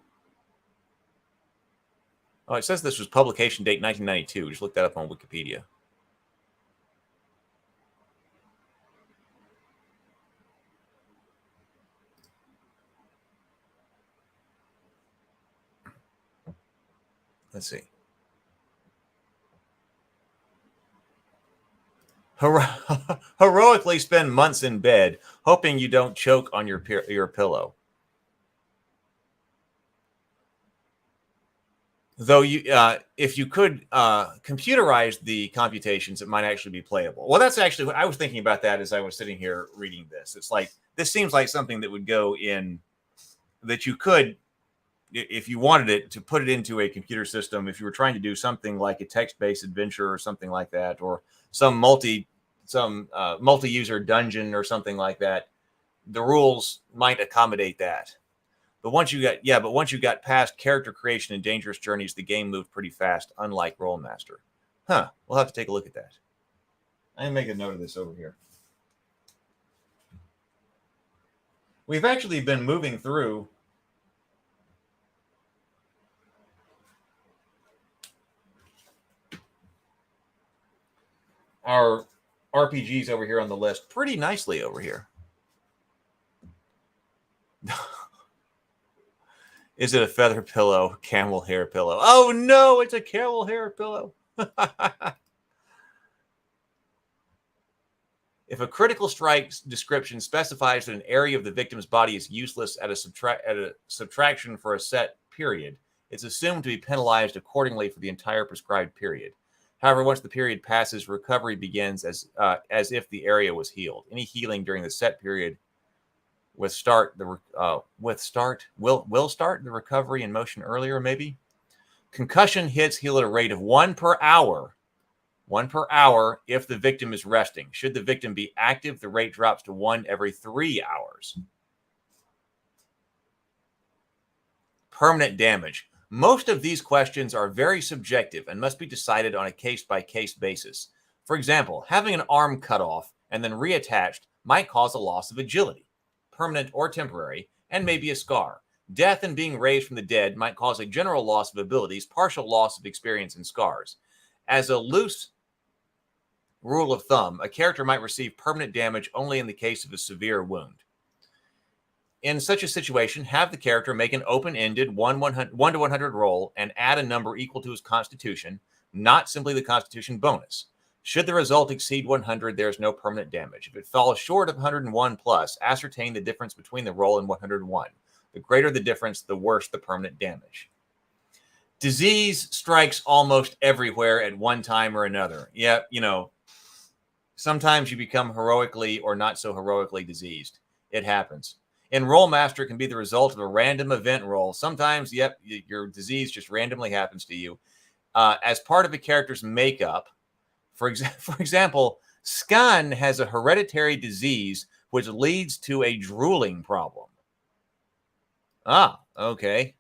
Oh, it says this was publication date 1992. Just look that up on Wikipedia. Let's see. Heroically spend months in bed, hoping you don't choke on your pillow. Though if you could computerize the computations, it might actually be playable. Well, that's actually what I was thinking about that as I was sitting here reading this. It's like, this seems like something that would go in, that you could, if you wanted it, to put it into a computer system, if you were trying to do something like a text-based adventure or something like that, or some multi-user dungeon or something like that, the rules might accommodate that. But once you got past character creation and Dangerous Journeys, the game moved pretty fast, unlike Rolemaster. Huh. We'll have to take a look at that. I can make a note of this over here. We've actually been moving through our RPGs over here on the list pretty nicely over here. Is it a feather pillow, camel hair pillow? Oh no, it's a camel hair pillow. If a critical strike description specifies that an area of the victim's body is useless at a subtraction for a set period, it's assumed to be penalized accordingly for the entire prescribed period. However, once the period passes, recovery begins as if the area was healed. Any healing during the set period will start the recovery in motion earlier, maybe. Concussion hits heal at a rate of 1 per hour. 1 per hour if the victim is resting. Should the victim be active, the rate drops to 1 every 3 hours. Permanent damage. Most of these questions are very subjective and must be decided on a case-by-case basis. For example, having an arm cut off and then reattached might cause a loss of agility, permanent or temporary, and maybe a scar. Death and being raised from the dead might cause a general loss of abilities, partial loss of experience, and scars. As a loose rule of thumb, a character might receive permanent damage only in the case of a severe wound. In such a situation, have the character make an open-ended 1 to 100 roll and add a number equal to his constitution, not simply the constitution bonus. Should the result exceed 100, there is no permanent damage. If it falls short of 101 plus, ascertain the difference between the roll and 101. The greater the difference, the worse the permanent damage. Disease strikes almost everywhere at one time or another. Yeah, sometimes you become heroically or not so heroically diseased. It happens. In Rolemaster, it can be the result of a random event roll. Sometimes, your disease just randomly happens to you. As part of a character's makeup, for example, Skan has a hereditary disease which leads to a drooling problem. Okay.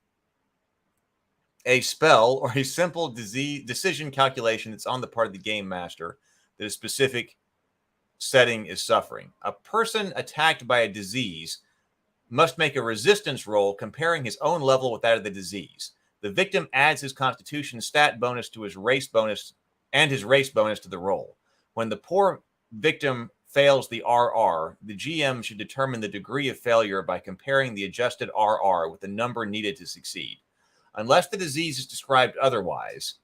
A spell or a simple decision calculation that's on the part of the game master that a specific setting is suffering. A person attacked by a disease must make a resistance roll comparing his own level with that of the disease. The victim adds his constitution stat bonus to his race bonus and his race bonus to the roll. When the poor victim fails the RR, the GM should determine the degree of failure by comparing the adjusted RR with the number needed to succeed. Unless the disease is described otherwise,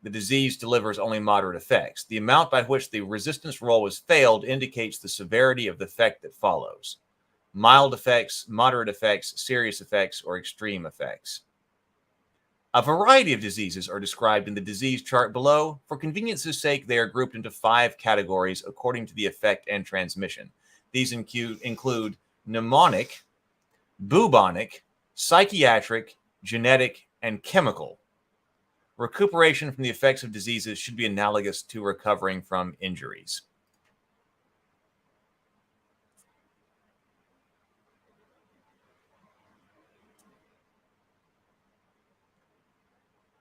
the disease delivers only moderate effects. The amount by which the resistance roll was failed indicates the severity of the effect that follows. Mild effects, moderate effects, serious effects, or extreme effects. A variety of diseases are described in the disease chart below. For convenience's sake, they are grouped into 5 categories according to the effect and transmission. These include mnemonic, bubonic, psychiatric, genetic, and chemical. Recuperation from the effects of diseases should be analogous to recovering from injuries.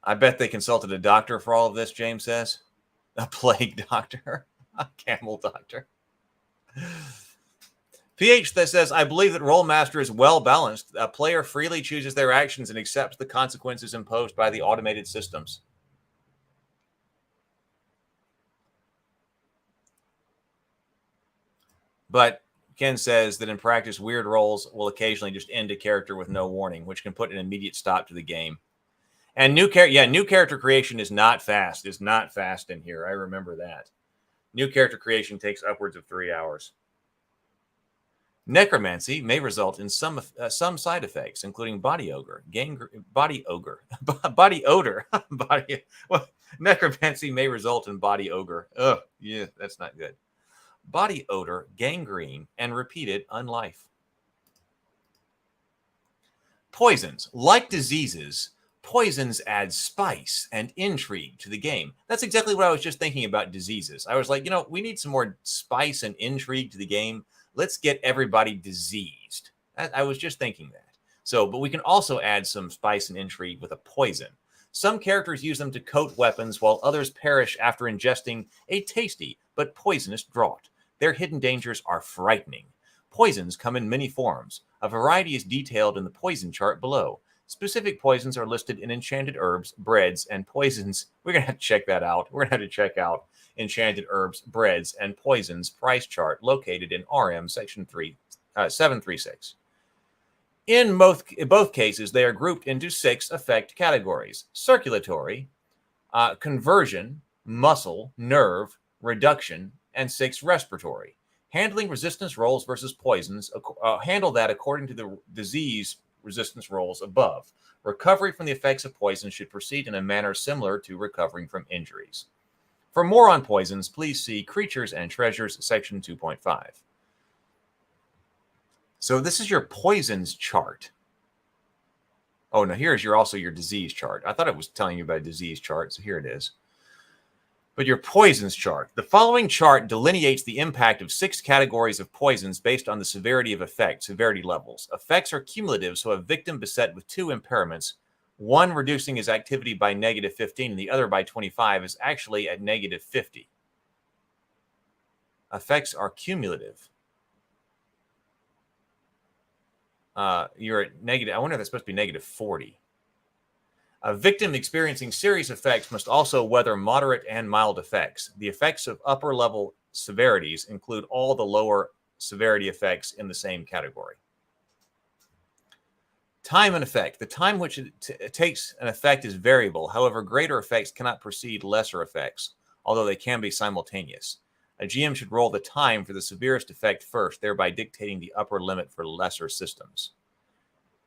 I bet they consulted a doctor for all of this, James says. A plague doctor. A camel doctor. PH that says, I believe that Rolemaster is well balanced. A player freely chooses their actions and accepts the consequences imposed by the automated systems. But Ken says that in practice, weird rolls will occasionally just end a character with no warning, which can put an immediate stop to the game. And new character creation is not fast. It's not fast in here. I remember that. New character creation takes upwards of 3 hours. Necromancy may result in some side effects, including body odor. Necromancy may result in body odor. Oh, yeah, that's not good. Body odor, gangrene, and repeated unlife. Poisons, like diseases, poisons add spice and intrigue to the game. That's exactly what I was just thinking about diseases. I was like, we need some more spice and intrigue to the game. Let's get everybody diseased. I was just thinking that. But we can also add some spice and intrigue with a poison. Some characters use them to coat weapons, while others perish after ingesting a tasty but poisonous draught. Their hidden dangers are frightening. Poisons come in many forms. A variety is detailed in the poison chart below. Specific poisons are listed in enchanted herbs, breads, and poisons. We're going to have to check that out. We're going to have to check out enchanted herbs, breads, and poisons price chart located in RM section 736. In both cases, they are grouped into 6 effect categories: circulatory, conversion, muscle, nerve, reduction, and 6 respiratory. Handling resistance rolls versus poisons, handle that according to the disease resistance rolls above. Recovery from the effects of poison should proceed in a manner similar to recovering from injuries. For more on poisons, please see Creatures and Treasures, section 2.5. So this is your poisons chart. Oh, no, here's also your disease chart. I thought it was telling you about a disease chart, so here it is. But your poisons chart. The following chart delineates the impact of 6 categories of poisons based on the severity of effect, severity levels. Effects are cumulative, so a victim beset with 2 impairments, one reducing his activity by -15 and the other by 25, is actually at -50. Effects are cumulative. You're at negative. I wonder if that's supposed to be -40. A victim experiencing serious effects must also weather moderate and mild effects. The effects of upper level severities include all the lower severity effects in the same category. Time and effect. The time which it takes an effect is variable. However, greater effects cannot precede lesser effects, although they can be simultaneous. A GM should roll the time for the severest effect first, thereby dictating the upper limit for lesser systems.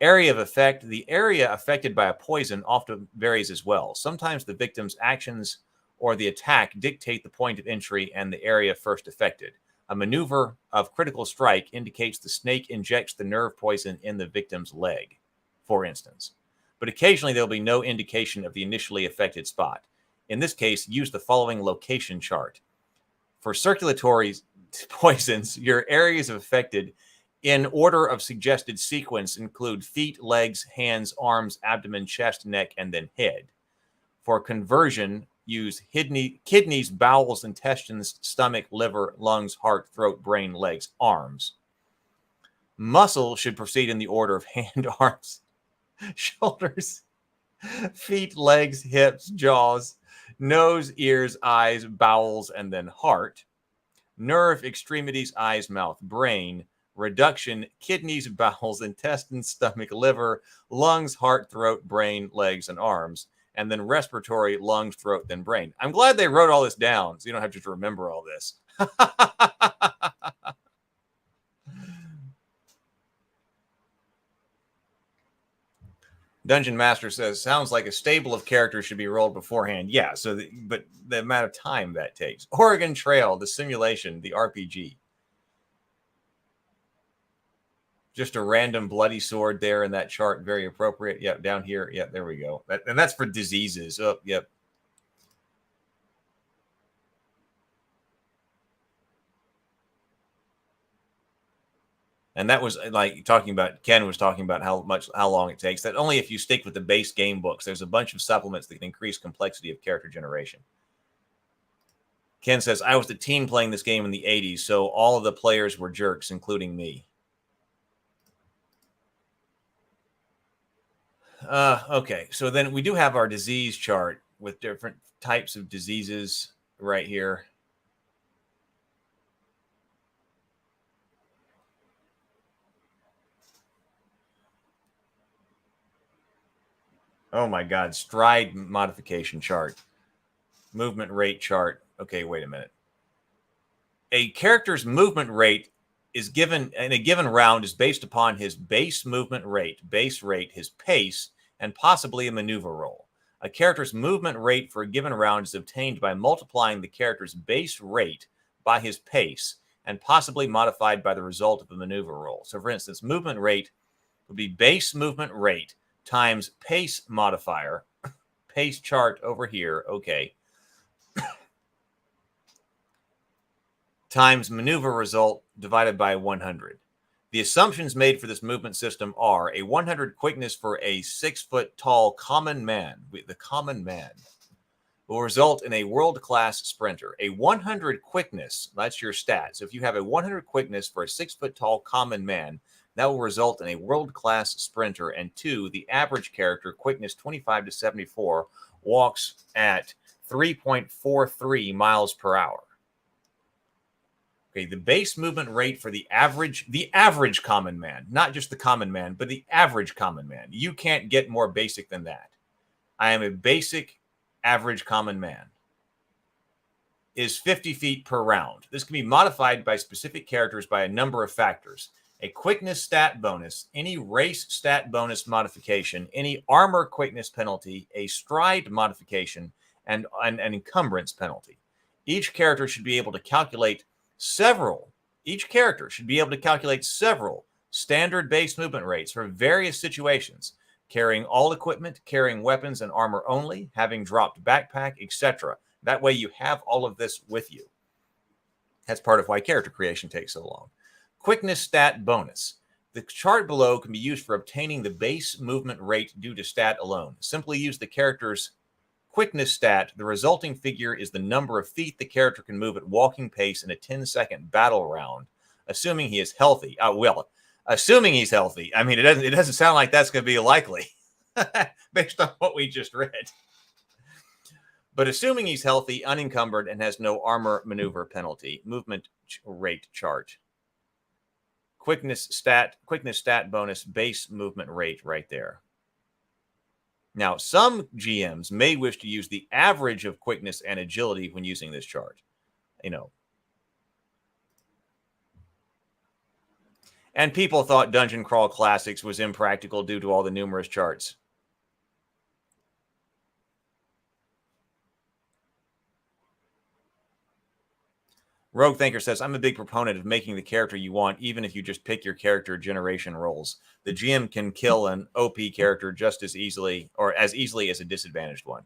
Area of effect. The area affected by a poison often varies as well. Sometimes the victim's actions or the attack dictate the point of entry and the area first affected. A maneuver of critical strike indicates the snake injects the nerve poison in the victim's leg, for instance. But occasionally there will be no indication of the initially affected spot. In this case, use the following location chart. For circulatory poisons, your areas affected in order of suggested sequence include feet, legs, hands, arms, abdomen, chest, neck, and then head. For conversion, use kidneys, bowels, intestines, stomach, liver, lungs, heart, throat, brain, legs, arms. Muscle should proceed in the order of hand, arms, shoulders, feet, legs, hips, jaws, nose, ears, eyes, bowels, and then heart. Nerve, extremities, eyes, mouth, brain. Reduction, kidneys, bowels, intestines, stomach, liver, lungs, heart, throat, brain, legs, and arms. And then respiratory, lungs, throat, then brain. I'm glad they wrote all this down so you don't have to remember all this. Dungeon Master says, sounds like a stable of characters should be rolled beforehand. Yeah, but the amount of time that takes. Oregon Trail, the simulation, the RPG. Just a random bloody sword there in that chart. Very appropriate. Yep, down here. Yep, there we go. And that's for diseases. Oh, yep. And that was like Ken was talking about how long it takes. That only if you stick with the base game books. There's a bunch of supplements that can increase complexity of character generation. Ken says, I was the teen playing this game in the 80s, so all of the players were jerks, including me. Okay, so then we do have our disease chart with different types of diseases right here. Oh my God, stride modification chart, movement rate chart. Okay, wait a minute. A character's movement rate is given in a given round is based upon his base movement rate, his pace, and possibly a maneuver roll. A character's movement rate for a given round is obtained by multiplying the character's base rate by his pace and possibly modified by the result of a maneuver roll. So for instance, movement rate would be base movement rate times pace modifier, pace chart over here, okay, times maneuver result divided by 100. The assumptions made for this movement system are a 100 quickness for a 6-foot tall common man. The common man will result in a world-class sprinter. A 100 quickness, that's your stat. So if you have a 100 quickness for a 6-foot tall common man, that will result in a world-class sprinter. And 2, the average character, quickness 25 to 74, walks at 3.43 miles per hour. Okay, the base movement rate for the average common man, not just the common man, but the average common man. You can't get more basic than that. I am a basic average common man. Is 50 feet per round. This can be modified by specific characters by a number of factors. A quickness stat bonus, any race stat bonus modification, any armor quickness penalty, a stride modification, and an encumbrance penalty. Each character should be able to calculate several standard base movement rates for various situations, carrying all equipment, carrying weapons and armor only, having dropped backpack, etc. That way you have all of this with you. That's part of why character creation takes so long. Quickness stat bonus. The chart below can be used for obtaining the base movement rate due to stat alone. Simply use the character's quickness stat. The resulting figure is the number of feet the character can move at walking pace in a 10-second battle round, assuming he is healthy. Assuming he's healthy. I mean, it doesn't sound like that's going to be likely. based on what we just read. But assuming he's healthy, unencumbered, and has no armor maneuver penalty, movement rate chart. Quickness stat bonus, base movement rate right there. Now, some GMs may wish to use the average of quickness and agility when using this chart. And people thought Dungeon Crawl Classics was impractical due to all the numerous charts. Rogue Thinker says, I'm a big proponent of making the character you want, even if you just pick your character generation rolls. The GM can kill an OP character just as easily, or as easily as a disadvantaged one.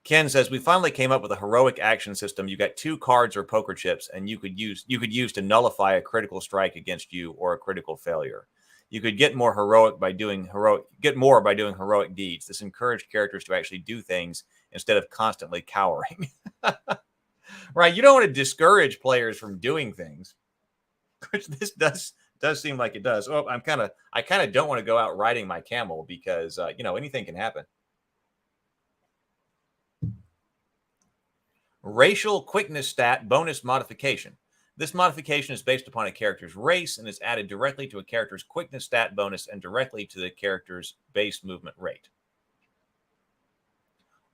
Ken says, we finally came up with a heroic action system. You got 2 cards or poker chips, and you could use to nullify a critical strike against you or a critical failure. You could get more by doing heroic deeds. This encouraged characters to actually do things instead of constantly cowering. Right, you don't want to discourage players from doing things, which this does seem like it does. Oh, I kind of don't want to go out riding my camel because anything can happen. Racial quickness stat bonus modification. This modification is based upon a character's race and is added directly to a character's quickness stat bonus and directly to the character's base movement rate.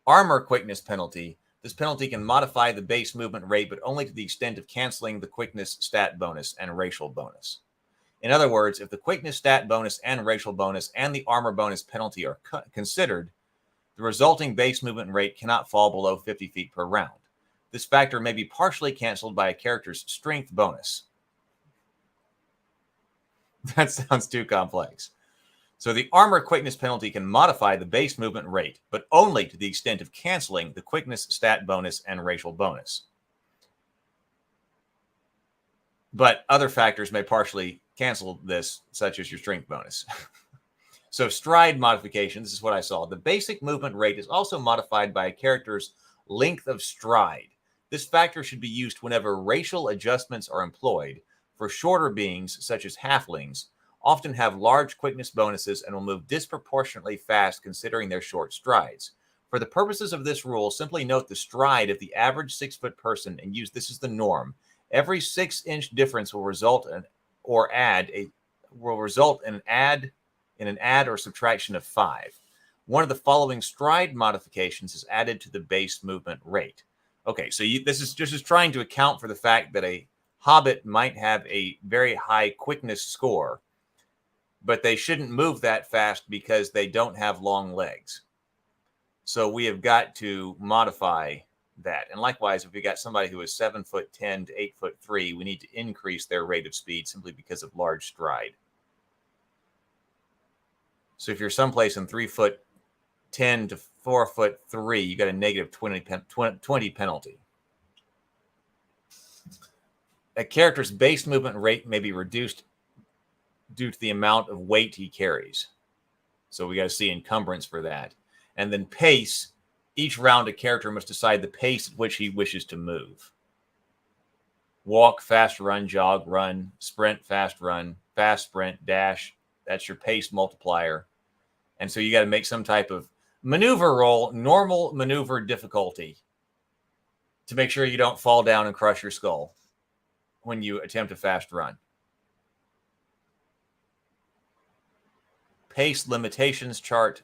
Armor quickness penalty. This penalty can modify the base movement rate, but only to the extent of canceling the quickness stat bonus and racial bonus. In other words, if the quickness stat bonus and racial bonus and the armor bonus penalty are considered, the resulting base movement rate cannot fall below 50 feet per round. This factor may be partially canceled by a character's strength bonus. That sounds too complex. So the armor quickness penalty can modify the base movement rate, but only to the extent of canceling the quickness stat bonus and racial bonus. But other factors may partially cancel this, such as your strength bonus. So stride modification, this is what I saw. The basic movement rate is also modified by a character's length of stride. This factor should be used whenever racial adjustments are employed. For shorter beings, such as halflings, often have large quickness bonuses and will move disproportionately fast considering their short strides. For the purposes of this rule, simply note the stride of the average 6-foot person and use this as the norm. Every 6-inch difference will result in an add or subtraction of 5. One of the following stride modifications is added to the base movement rate. Okay, so this is just trying to account for the fact that a hobbit might have a very high quickness score, but they shouldn't move that fast because they don't have long legs. So we have got to modify that. And likewise, if we got somebody who is 7'10" to 8'3", we need to increase their rate of speed simply because of large stride. So if you're someplace in 3'10" to 4'3", you got a negative 20 penalty. A character's base movement rate may be reduced due to the amount of weight he carries. So we got to see encumbrance for that. And then pace. Each round, a character must decide the pace at which he wishes to move. Walk, fast run, jog, run, sprint, fast run, fast sprint, dash. That's your pace multiplier. And so you got to make some type of maneuver roll, normal maneuver difficulty, to make sure you don't fall down and crush your skull when you attempt a fast run. Pace limitations chart,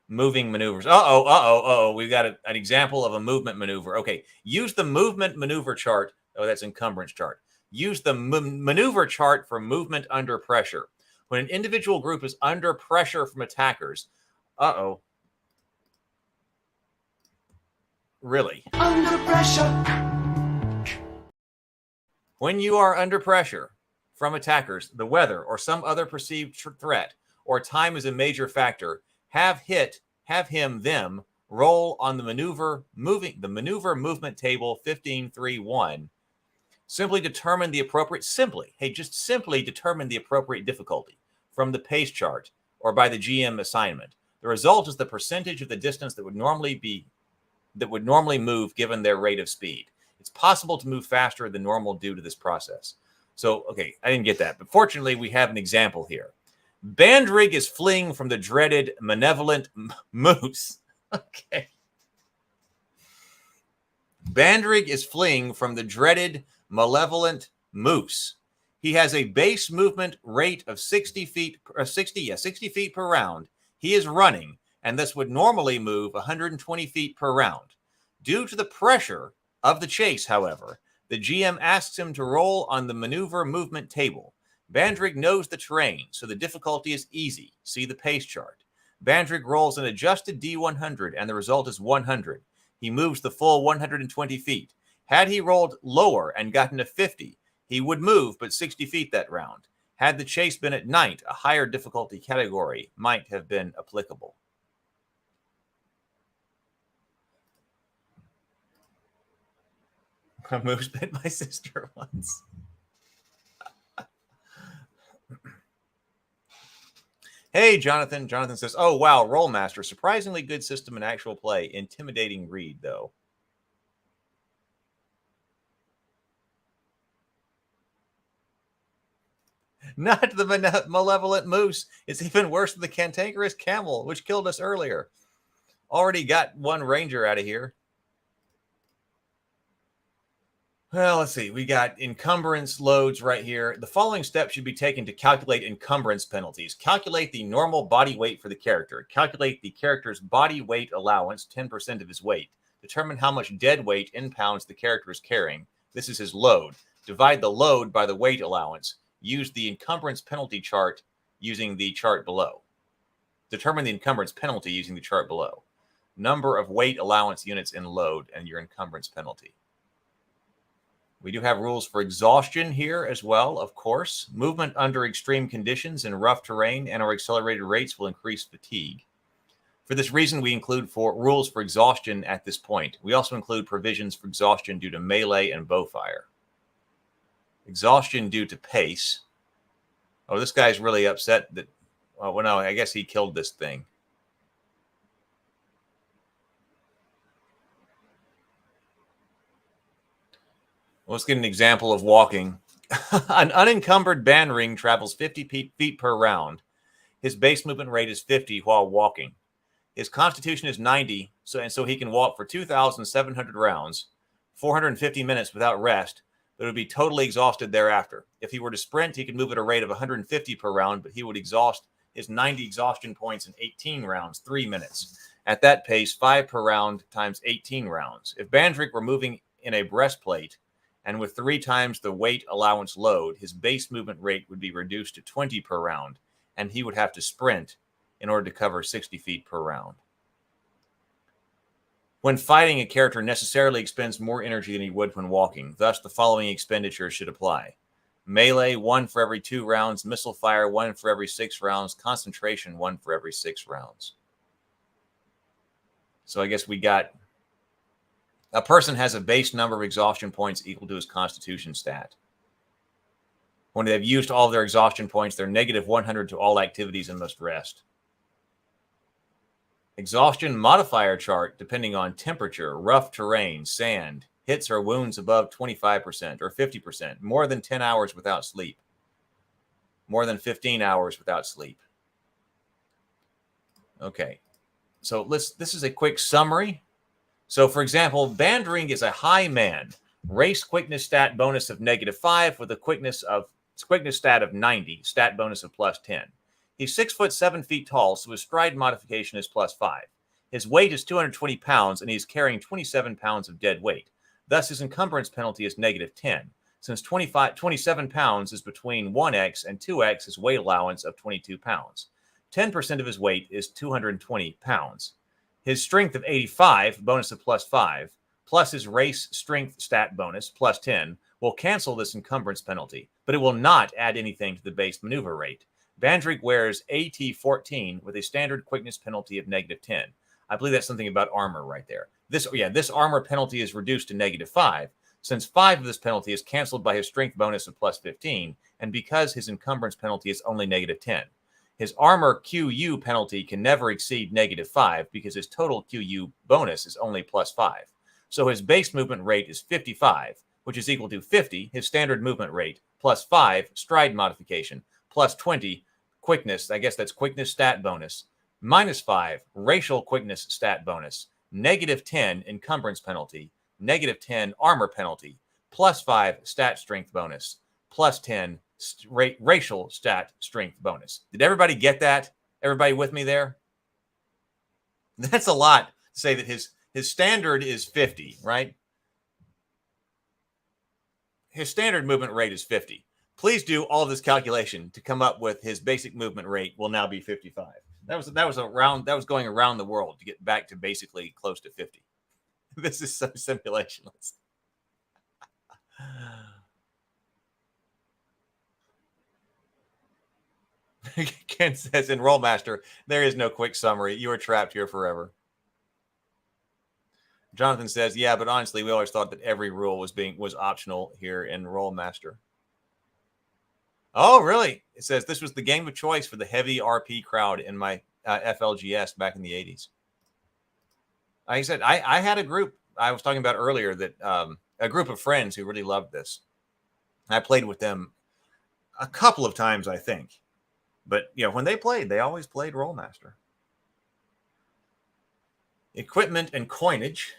moving maneuvers. We've got an example of a movement maneuver. Okay, use the movement maneuver chart. Oh, that's encumbrance chart. Use the maneuver chart for movement under pressure. When an individual group is under pressure from attackers, really? Under pressure. When you are under pressure from attackers, the weather, or some other perceived threat, or time is a major factor, have them roll on the maneuver movement table 15.3.1. Simply determine the appropriate difficulty from the pace chart or by the GM assignment. The result is the percentage of the distance that would normally move given their rate of speed. It's possible to move faster than normal due to this process. So, okay, I didn't get that, but fortunately we have an example here. Bandrig is fleeing from the dreaded malevolent moose. Okay. Bandrig is fleeing from the dreaded malevolent moose. He has a base movement rate of 60 feet per round. He is running, and this would normally move 120 feet per round. Due to the pressure of the chase, however, the GM asks him to roll on the maneuver movement table. Bandrig knows the terrain, so the difficulty is easy. See the pace chart. Bandrig rolls an adjusted D100, and the result is 100. He moves the full 120 feet. Had he rolled lower and gotten a 50, he would move but 60 feet that round. Had the chase been at night, a higher difficulty category might have been applicable. A moose bit my sister once. Hey, Jonathan. Jonathan says, oh, wow, Rolemaster. Surprisingly good system in actual play. Intimidating read, though. Not the malevolent moose. It's even worse than the cantankerous camel, which killed us earlier. Already got one ranger out of here. Well, let's see. We got encumbrance loads right here. The following steps should be taken to calculate encumbrance penalties. Calculate the normal body weight for the character. Calculate the character's body weight allowance, 10% of his weight. Determine how much dead weight in pounds the character is carrying. This is his load. Divide the load by the weight allowance. Use the encumbrance penalty chart using the chart below. Determine the encumbrance penalty using the chart below. Number of weight allowance units in load and your encumbrance penalty. We do have rules for exhaustion here as well, of course. Movement under extreme conditions in rough terrain and or accelerated rates will increase fatigue. For this reason, we include rules for exhaustion at this point. We also include provisions for exhaustion due to melee and bowfire. Exhaustion due to pace. Oh, this guy's really upset that... well, no, I guess he killed this thing. Let's get an example of walking. An unencumbered band ring travels 50 feet per round. His base movement rate is 50 while walking. His constitution is 90, so he can walk for 2,700 rounds, 450 minutes without rest, but would be totally exhausted thereafter. If he were to sprint, he could move at a rate of 150 per round, but he would exhaust his 90 exhaustion points in 18 rounds, 3 minutes. At that pace, 5 per round times 18 rounds. If Bandrick were moving in a breastplate, and with 3 times the weight allowance load, his base movement rate would be reduced to 20 per round, and he would have to sprint in order to cover 60 feet per round. When fighting, a character necessarily expends more energy than he would when walking. Thus, the following expenditures should apply. Melee, 1 for every 2 rounds. Missile fire, 1 for every 6 rounds. Concentration, 1 for every 6 rounds. So I guess we got... a person has a base number of exhaustion points equal to his constitution stat. When they've used all of their exhaustion points, they're negative 100 to all activities and must rest. Exhaustion modifier chart depending on temperature, rough terrain, sand, hits or wounds above 25% or 50%, more than 10 hours without sleep, more than 15 hours without sleep. Okay, so this is a quick summary. So, for example, Bandring is a high man. Race quickness stat bonus of -5 with a quickness stat of 90, stat bonus of +10. He's 6 foot 7 feet tall, so his stride modification is +5. His weight is 220 pounds, and he's carrying 27 pounds of dead weight. Thus, his encumbrance penalty is -10. Since 27 pounds is between 1x and 2x his weight allowance of 22 pounds. 10% of his weight is 220 pounds. His strength of 85, bonus of +5, plus his race strength stat bonus, +10, will cancel this encumbrance penalty, but it will not add anything to the base maneuver rate. Bandrig wears AT-14 with a standard quickness penalty of -10. I believe that's something about armor right there. This armor penalty is reduced to -5, since 5 of this penalty is canceled by his strength bonus of +15, and because his encumbrance penalty is only -10. His armor QU penalty can never exceed -5 because his total QU bonus is only +5. So his base movement rate is 55, which is equal to 50, his standard movement rate, +5 stride modification, +20 quickness. I guess that's quickness stat bonus. -5 racial quickness stat bonus. -10 encumbrance penalty. -10 armor penalty. +5 stat strength bonus. +10 racial stat strength bonus. Did everybody get that? Everybody with me there? That's a lot to say that his standard is 50, right? His standard movement rate is 50. Please do all this calculation to come up with his basic movement rate will now be 55. That was going around the world to get back to basically close to 50. This is some simulation. Ken says in Rolemaster, there is no quick summary. You are trapped here forever. Jonathan says, yeah, but honestly, we always thought that every rule was optional here in Rolemaster. Oh, really? It says this was the game of choice for the heavy RP crowd in my FLGS back in the 80s. Like I said, I had a group I was talking about earlier that a group of friends who really loved this. I played with them a couple of times, I think. But, when they played, they always played Rolemaster. Equipment and coinage.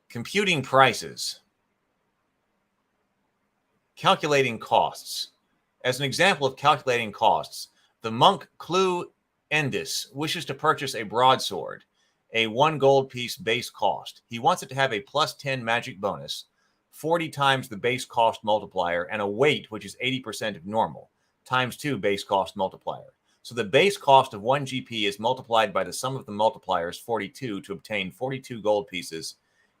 Computing prices. Calculating costs. As an example of calculating costs, the monk Clu Endis wishes to purchase a broadsword, a 1 gold piece base cost. He wants it to have a +10 magic bonus, 40 times the base cost multiplier, and a weight which is 80% of normal, times 2 base cost multiplier. So the base cost of 1 GP is multiplied by the sum of the multipliers, 42, to obtain 42 gold pieces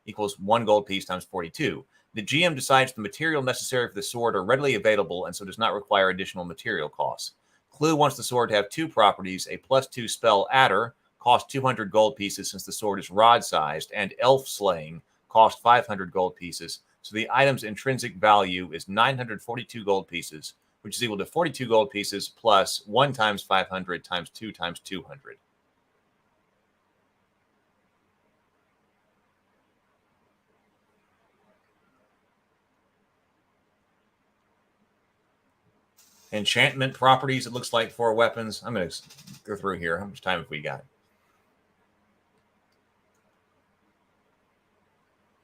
equals 1 gold piece times 42. The GM decides the material necessary for the sword are readily available and so does not require additional material costs. Clue wants the sword to have 2 properties, a +2 spell adder, cost 200 gold pieces since the sword is rod-sized, and elf slaying, cost 500 gold pieces. So the item's intrinsic value is 942 gold pieces, which is equal to 42 gold pieces plus 1 times 500 times 2 times 200. Enchantment properties, it looks like, for weapons. I'm going to go through here. How much time have we got?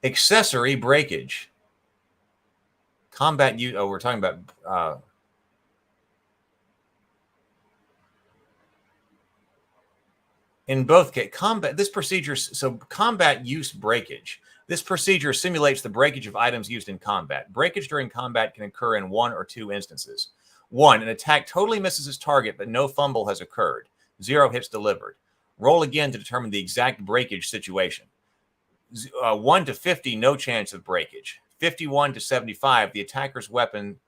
Accessory breakage. Combat use. Oh, we're talking about in both cases, combat. This procedure, so combat use breakage. This procedure simulates the breakage of items used in combat. Breakage during combat can occur in 1 or 2 instances. 1, an attack totally misses its target, but no fumble has occurred. 0 hits delivered. Roll again to determine the exact breakage situation. 1 to 50, no chance of breakage. 51 to 75, the attacker's weapon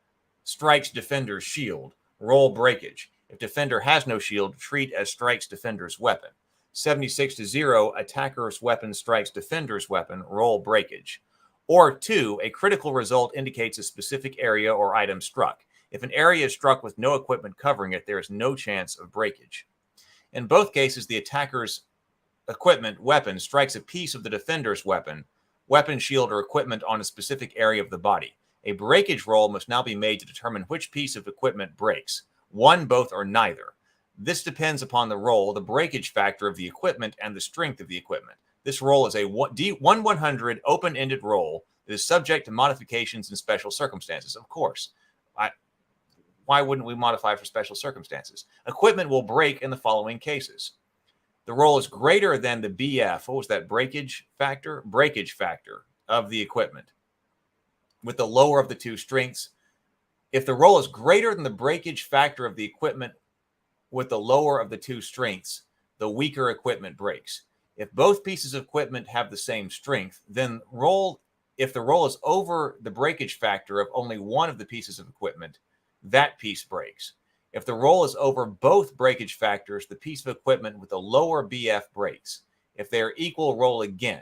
strikes defender's shield. Roll breakage. If defender has no shield, treat as strikes defender's weapon. 76 to 0, attacker's weapon strikes defender's weapon. Roll breakage. Or 2, a critical result indicates a specific area or item struck. If an area is struck with no equipment covering it, there is no chance of breakage. In both cases, the attacker's equipment weapon strikes a piece of the defender's weapon, shield, or equipment on a specific area of the body. A breakage roll must now be made to determine which piece of equipment breaks. 1, both, or neither. This depends upon the roll, the breakage factor of the equipment, and the strength of the equipment. This roll is a 1/100 open-ended roll that is subject to modifications in special circumstances. Of course. Why wouldn't we modify for special circumstances? Equipment will break in the following cases. The roll is greater than the BF. What was that? Breakage factor? Breakage factor of the equipment with the lower of the 2 strengths. If the roll is greater than the breakage factor of the equipment with the lower of the 2 strengths, the weaker equipment breaks. If both pieces of equipment have the same strength, then if the roll is over the breakage factor of only one of the pieces of equipment, that piece breaks. If the roll is over both breakage factors, the piece of equipment with the lower BF breaks. If they are equal, roll again.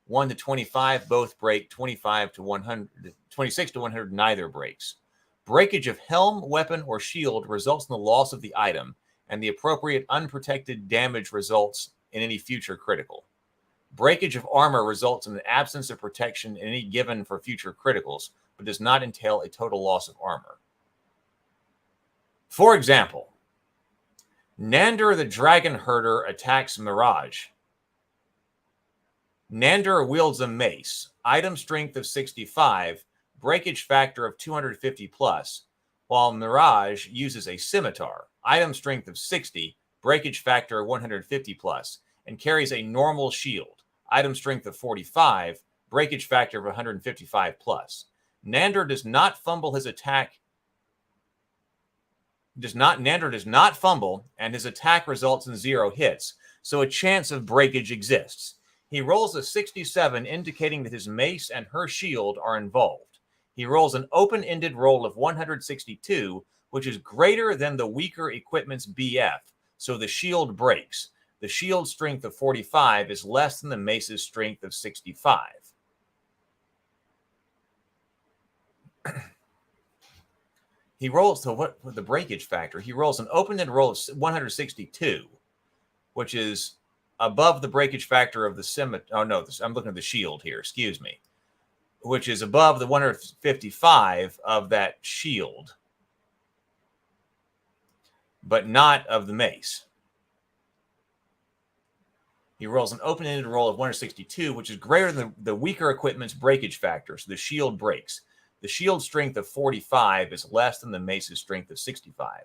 1 to 25, both break. 25 to 100, 26 to 100, neither breaks. Breakage of helm, weapon, or shield results in the loss of the item and the appropriate unprotected damage results in any future critical. Breakage of armor results in an absence of protection in any given for future criticals, but does not entail a total loss of armor. For example, Nander the Dragon Herder attacks Mirage. Nander wields a mace, item strength of 65, breakage factor of 250 plus, while Mirage uses a scimitar, item strength of 60, breakage factor of 150 plus, and carries a normal shield, item strength of 45, breakage factor of 155 plus. Nander does not fumble his attack. Nander does not fumble, and his attack results in 0 hits, so a chance of breakage exists. He rolls a 67, indicating that his mace and her shield are involved. He rolls an open-ended roll of 162, which is greater than the weaker equipment's BF, so the shield breaks. The shield strength of 45 is less than the mace's strength of 65. He rolls to what the breakage factor? He rolls an open-ended roll of 162, which is above the breakage factor of the scimitar. Oh, no, I'm looking at the shield here. Excuse me. Which is above the 155 of that shield, but not of the mace. He rolls an open-ended roll of 162, which is greater than the weaker equipment's breakage factor, so the shield breaks. The shield strength of 45 is less than the mace's strength of 65.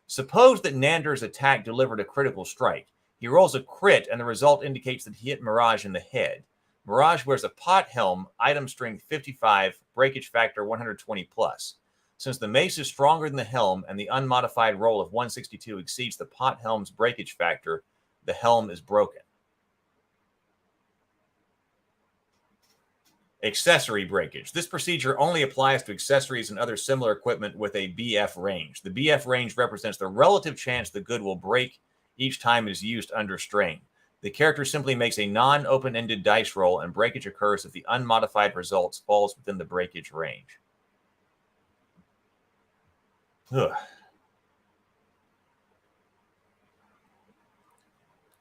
Suppose that Nander's attack delivered a critical strike. He rolls a crit, and the result indicates that he hit Mirage in the head. Mirage wears a pot helm, item strength 55, breakage factor 120 plus. Since the mace is stronger than the helm and the unmodified roll of 162 exceeds the pot helm's breakage factor, the helm is broken. Accessory breakage. This procedure only applies to accessories and other similar equipment with a BF range. The BF range represents the relative chance the good will break each time it is used under strain. The character simply makes a non-open-ended dice roll, and breakage occurs if the unmodified results falls within the breakage range. Ugh.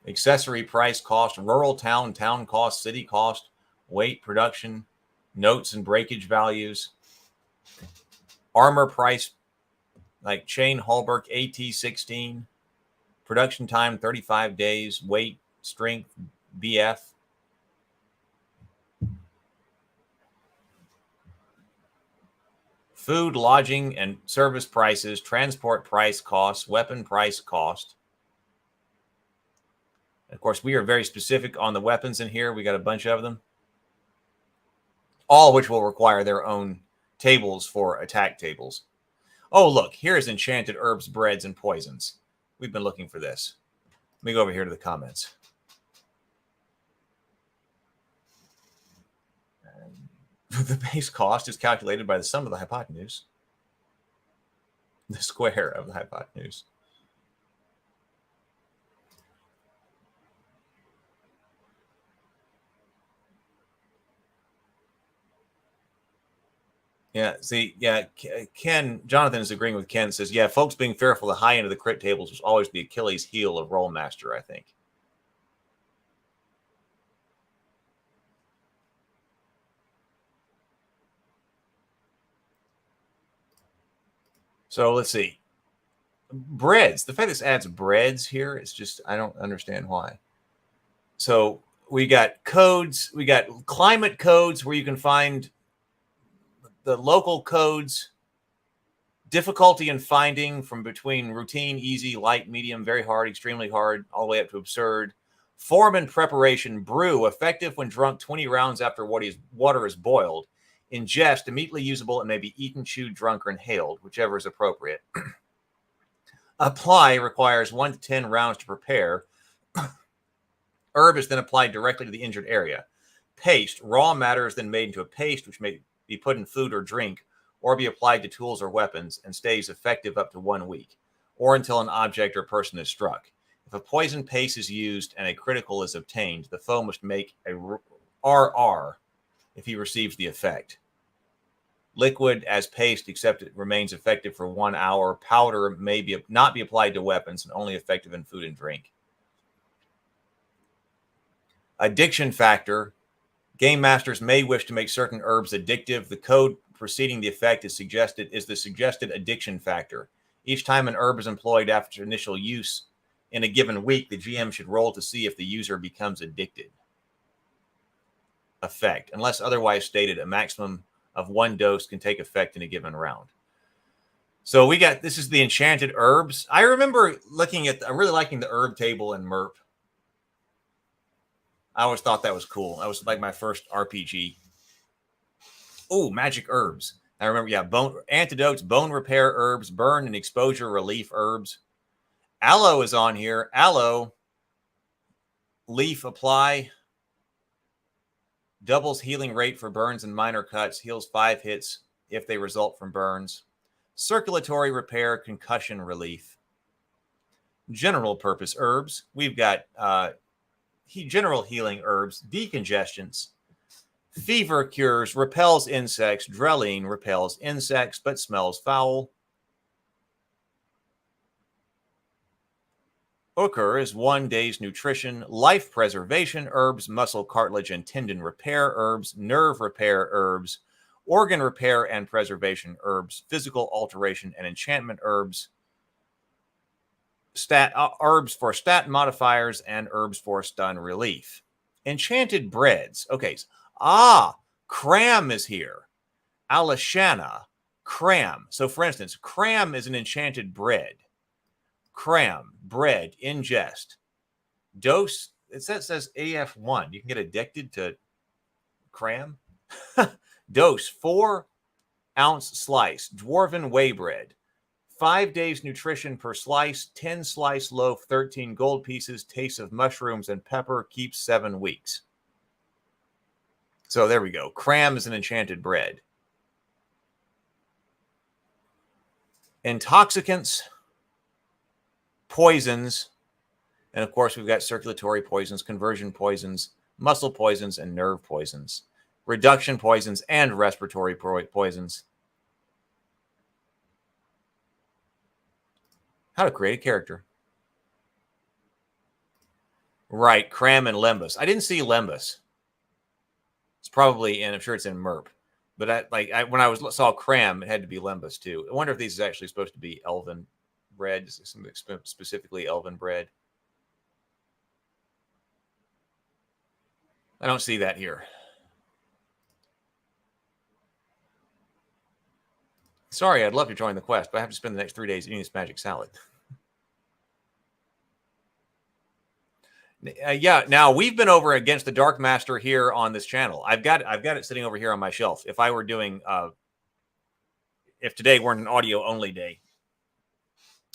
Accessory price cost, rural town, town cost, city cost, weight, production, notes and breakage values, armor price, like chain Hallberg AT-16, production time 35 days, weight, strength, BF. Food, lodging, and service prices, transport price costs, weapon price cost. Of course, we are very specific on the weapons in here. We got a bunch of them, all which will require their own tables for attack tables. Oh, look, here's enchanted herbs, breads, and poisons. We've been looking for this. Let me go over here to the comments. The base cost is calculated by the sum of the hypotenuse, the square of the hypotenuse. Yeah, see, yeah, Jonathan is agreeing with Ken. Says, yeah, folks being fearful the high end of the crit tables was always the Achilles heel of Rolemaster, I think. So let's see. Breads. The fact this adds breads here is just, I don't understand why. So we got codes. We got climate codes where you can find the local codes, difficulty in finding from between routine, easy, light, medium, very hard, extremely hard, all the way up to absurd. Form and preparation. Brew, effective when drunk 20 rounds after water is boiled. Ingest, immediately usable and may be eaten, chewed, drunk, or inhaled, whichever is appropriate. Apply requires 1 to 10 rounds to prepare. Herb is then applied directly to the injured area. Paste, raw matter is then made into a paste, which may be put in food or drink, or be applied to tools or weapons, and stays effective up to 1 week, or until an object or person is struck. If a poison paste is used and a critical is obtained, the foe must make a RR if he receives the effect. Liquid as paste, except it remains effective for 1 hour. Powder may not be applied to weapons and only effective in food and drink. Addiction factor. Game masters may wish to make certain herbs addictive. The code preceding the effect is the suggested addiction factor. Each time an herb is employed after initial use in a given week, the GM should roll to see if the user becomes addicted. Effect. Unless otherwise stated, a maximum of 1 dose can take effect in a given round. So this is the enchanted herbs. I remember I'm really liking the herb table in MERP. I always thought that was cool. That was like my first RPG. Oh, magic herbs. I remember, bone antidotes, bone repair herbs, burn and exposure relief herbs. Aloe is on here. Aloe, leaf apply, doubles healing rate for burns and minor cuts, heals 5 hits if they result from burns. Circulatory repair, concussion relief. General purpose herbs. We've got general healing herbs, decongestions, fever cures, repels insects. Dreline repels insects but smells foul. Ochre is 1 day's nutrition. Life preservation herbs, muscle, cartilage, and tendon repair herbs, nerve repair herbs, organ repair and preservation herbs, physical alteration and enchantment herbs, herbs for stat modifiers, and herbs for stun relief. Enchanted breads. Okay. Cram is here. Alashana, cram. So, for instance, cram is an enchanted bread. Cram, bread, ingest. Dose, it says AF1. You can get addicted to cram. Dose, 4-ounce slice. Dwarven whey bread. 5 days nutrition per slice. 10 slice loaf, 13 gold pieces. Taste of mushrooms and pepper. Keeps 7 weeks. So there we go. Cram is an enchanted bread. Intoxicants, poisons, and of course we've got circulatory poisons, conversion poisons, muscle poisons, and nerve poisons, reduction poisons, and respiratory poisons. How to create a character. Right, Cram and Lembus. I didn't see Lembus. It's probably, and I'm sure it's in MERP. But when I saw Cram, it had to be Lembus too. I wonder if these is actually supposed to be Elven bread, specifically Elven bread. I don't see that here. Sorry, I'd love to join the quest, but I have to spend the next 3 days eating this magic salad. Now we've been over against the Dark Master here on this channel. I've got it sitting over here on my shelf. If I were doing, if today weren't an audio only day,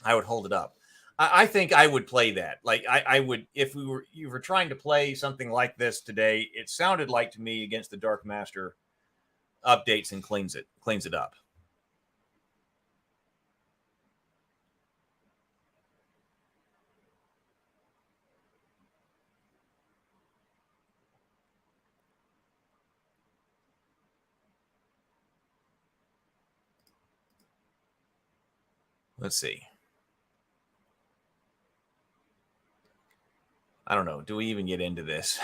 I would hold it up. I think I would play that. Like I would, if you were trying to play something like this today, it sounded like to me against the Dark Master updates and cleans it up. Let's see. I don't know. Do we even get into this?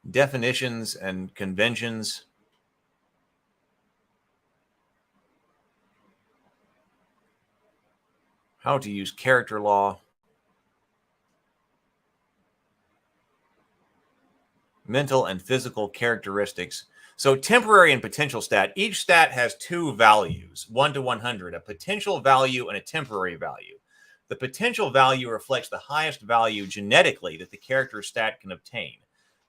Definitions and conventions. How to use character law. Mental and physical characteristics. So temporary and potential stat. Each stat has 2 values, 1 to 100, a potential value and a temporary value. The potential value reflects the highest value genetically that the character's stat can obtain.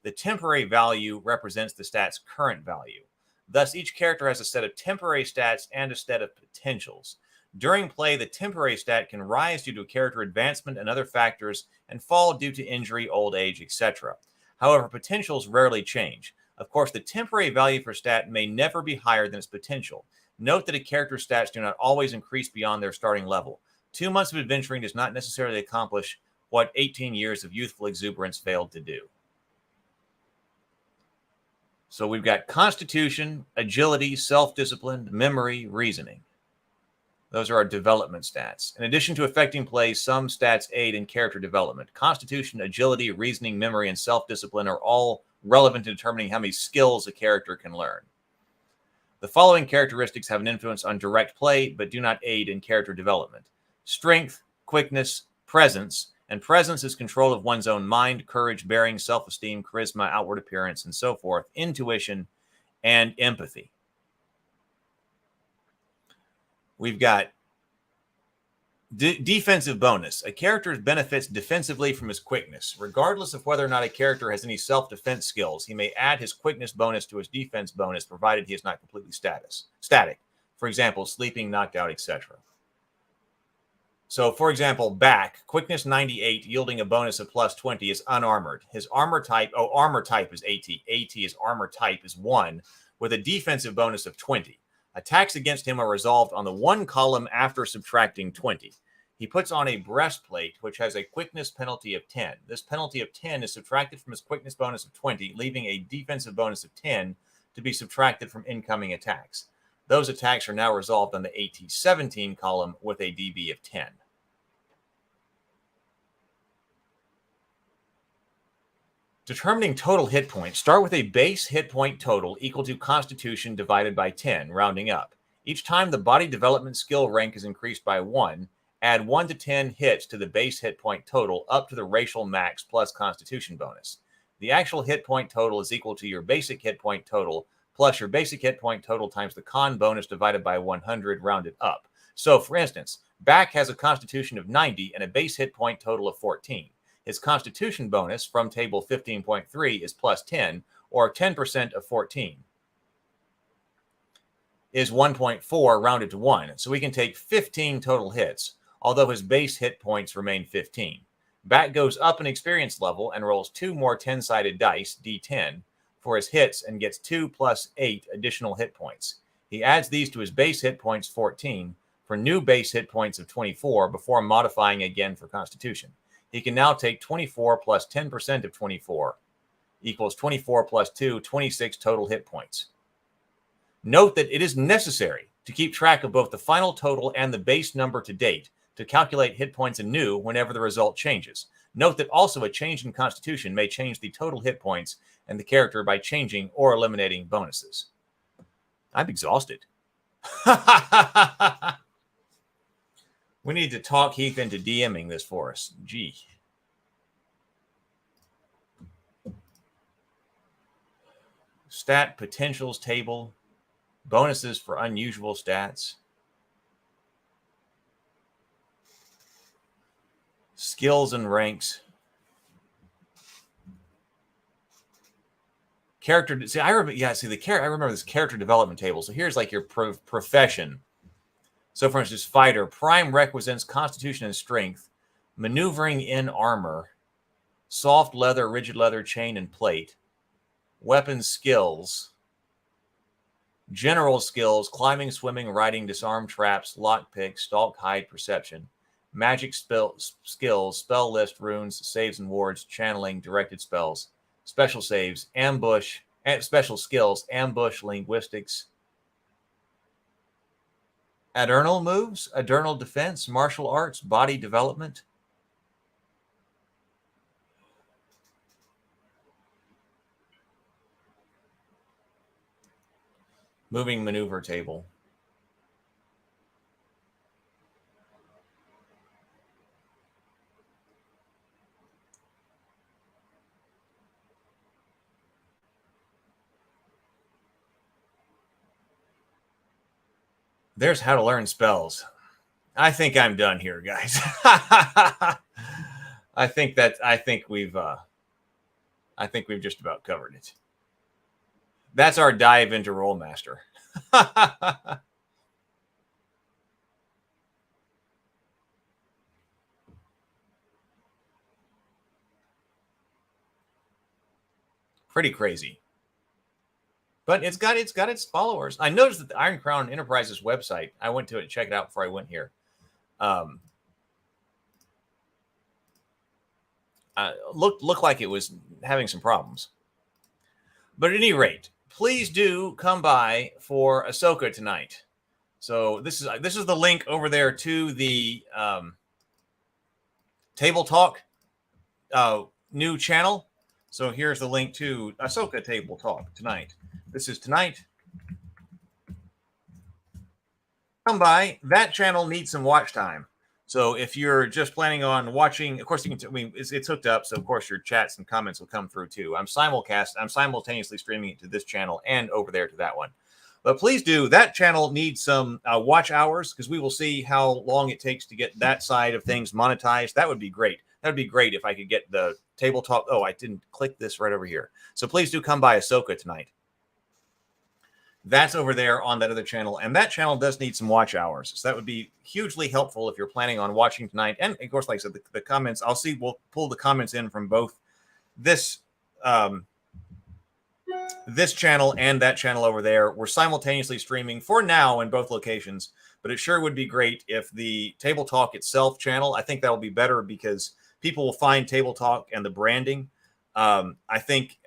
The temporary value represents the stat's current value. Thus, each character has a set of temporary stats and a set of potentials. During play, the temporary stat can rise due to character advancement and other factors and fall due to injury, old age, etc. However, potentials rarely change. Of course, the temporary value for stat may never be higher than its potential. Note that a character's stats do not always increase beyond their starting level. 2 months of adventuring does not necessarily accomplish what 18 years of youthful exuberance failed to do. So we've got constitution, agility, self-discipline, memory, reasoning. Those are our development stats. In addition to affecting play, some stats aid in character development. Constitution, agility, reasoning, memory, and self-discipline are all relevant to determining how many skills a character can learn. The following characteristics have an influence on direct play, but do not aid in character development. Strength, quickness, presence, and presence is control of one's own mind, courage, bearing, self-esteem, charisma, outward appearance, and so forth, intuition, and empathy. We've got defensive bonus. A character benefits defensively from his quickness. Regardless of whether or not a character has any self-defense skills, he may add his quickness bonus to his defense bonus, provided he is not completely static. For example, sleeping, knocked out, etc. So, for example, back, quickness 98, yielding a bonus of plus 20, is unarmored. His armor type is AT. AT is armor type is 1, with a defensive bonus of 20. Attacks against him are resolved on the 1 column after subtracting 20. He puts on a breastplate, which has a quickness penalty of 10. This penalty of 10 is subtracted from his quickness bonus of 20, leaving a defensive bonus of 10 to be subtracted from incoming attacks. Those attacks are now resolved on the AT 17 column with a DB of 10. Determining total hit points. Start with a base hit point total equal to Constitution divided by 10, rounding up. Each time the body development skill rank is increased by 1, add 1 to 10 hits to the base hit point total up to the racial max plus Constitution bonus. The actual hit point total is equal to your basic hit point total plus your basic hit point total times the con bonus divided by 100, rounded up. So, for instance, Back has a Constitution of 90 and a base hit point total of 14. His Constitution bonus from table 15.3 is plus 10, or 10% of 14 is 1.4 rounded to 1. So we can take 15 total hits, although his base hit points remain 15. Back goes up in experience level and rolls 2 more 10-sided dice, D10, for his hits and gets 2 plus 8 additional hit points. He adds these to his base hit points 14 for new base hit points of 24 before modifying again for Constitution. He can now take 24 plus 10% of 24 equals 24 plus 2, 26 total hit points. Note that it is necessary to keep track of both the final total and the base number to date to calculate hit points anew whenever the result changes. Note that also a change in Constitution may change the total hit points and the character by changing or eliminating bonuses. I'm exhausted. We need to talk Heath into DMing this for us. Gee. Stat potentials table. Bonuses for unusual stats. Skills and ranks. Character. See, I remember. Yeah, see I remember this character development table. So here's like your profession. So, for instance, fighter, prime requisites Constitution and strength, maneuvering in armor, soft leather, rigid leather, chain and plate, weapon skills, general skills, climbing, swimming, riding, disarm traps, lockpick, stalk, hide, perception, magic skills, spell list, runes, saves and wards, channeling, directed spells, special saves, ambush, special skills, ambush, linguistics, Adernal moves, Adernal defense, martial arts, body development. Moving maneuver table. There's how to learn spells. I think I'm done here, guys. I think we've just about covered it. That's our dive into Rolemaster. Pretty crazy. But it's got its followers. I noticed that the Iron Crown Enterprises website, I went to it, check it out before I went here. Looked like it was having some problems. But at any rate, please do come by for Ahsoka tonight. So this is the link over there to the Table Talk new channel. So here's the link to Ahsoka Table Talk tonight. This is tonight. Come by. That channel needs some watch time. So if you're just planning on watching, of course you can. It's hooked up, so of course your chats and comments will come through too. I'm simultaneously streaming it to this channel and over there to that one. But please do. That channel needs some watch hours because we will see how long it takes to get that side of things monetized. That would be great. That would be great if I could get the Table Talk. Oh, I didn't click this right over here. So please do come by Ahsoka tonight. That's over there on that other channel. And that channel does need some watch hours. So that would be hugely helpful if you're planning on watching tonight. And of course, like I said, the comments, we'll pull the comments in from both this this channel and that channel over there. We're simultaneously streaming for now in both locations, but it sure would be great if the Table Talk itself channel, I think that will be better because people will find Table Talk and the branding. I think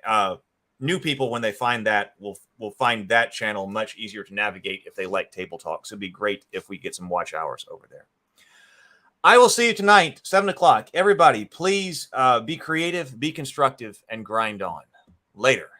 new people, when they find that, will find that channel much easier to navigate if they like Table Talk. So it'd be great if we get some watch hours over there. I will see you tonight, 7 o'clock. Everybody, please be creative, be constructive, and grind on. Later.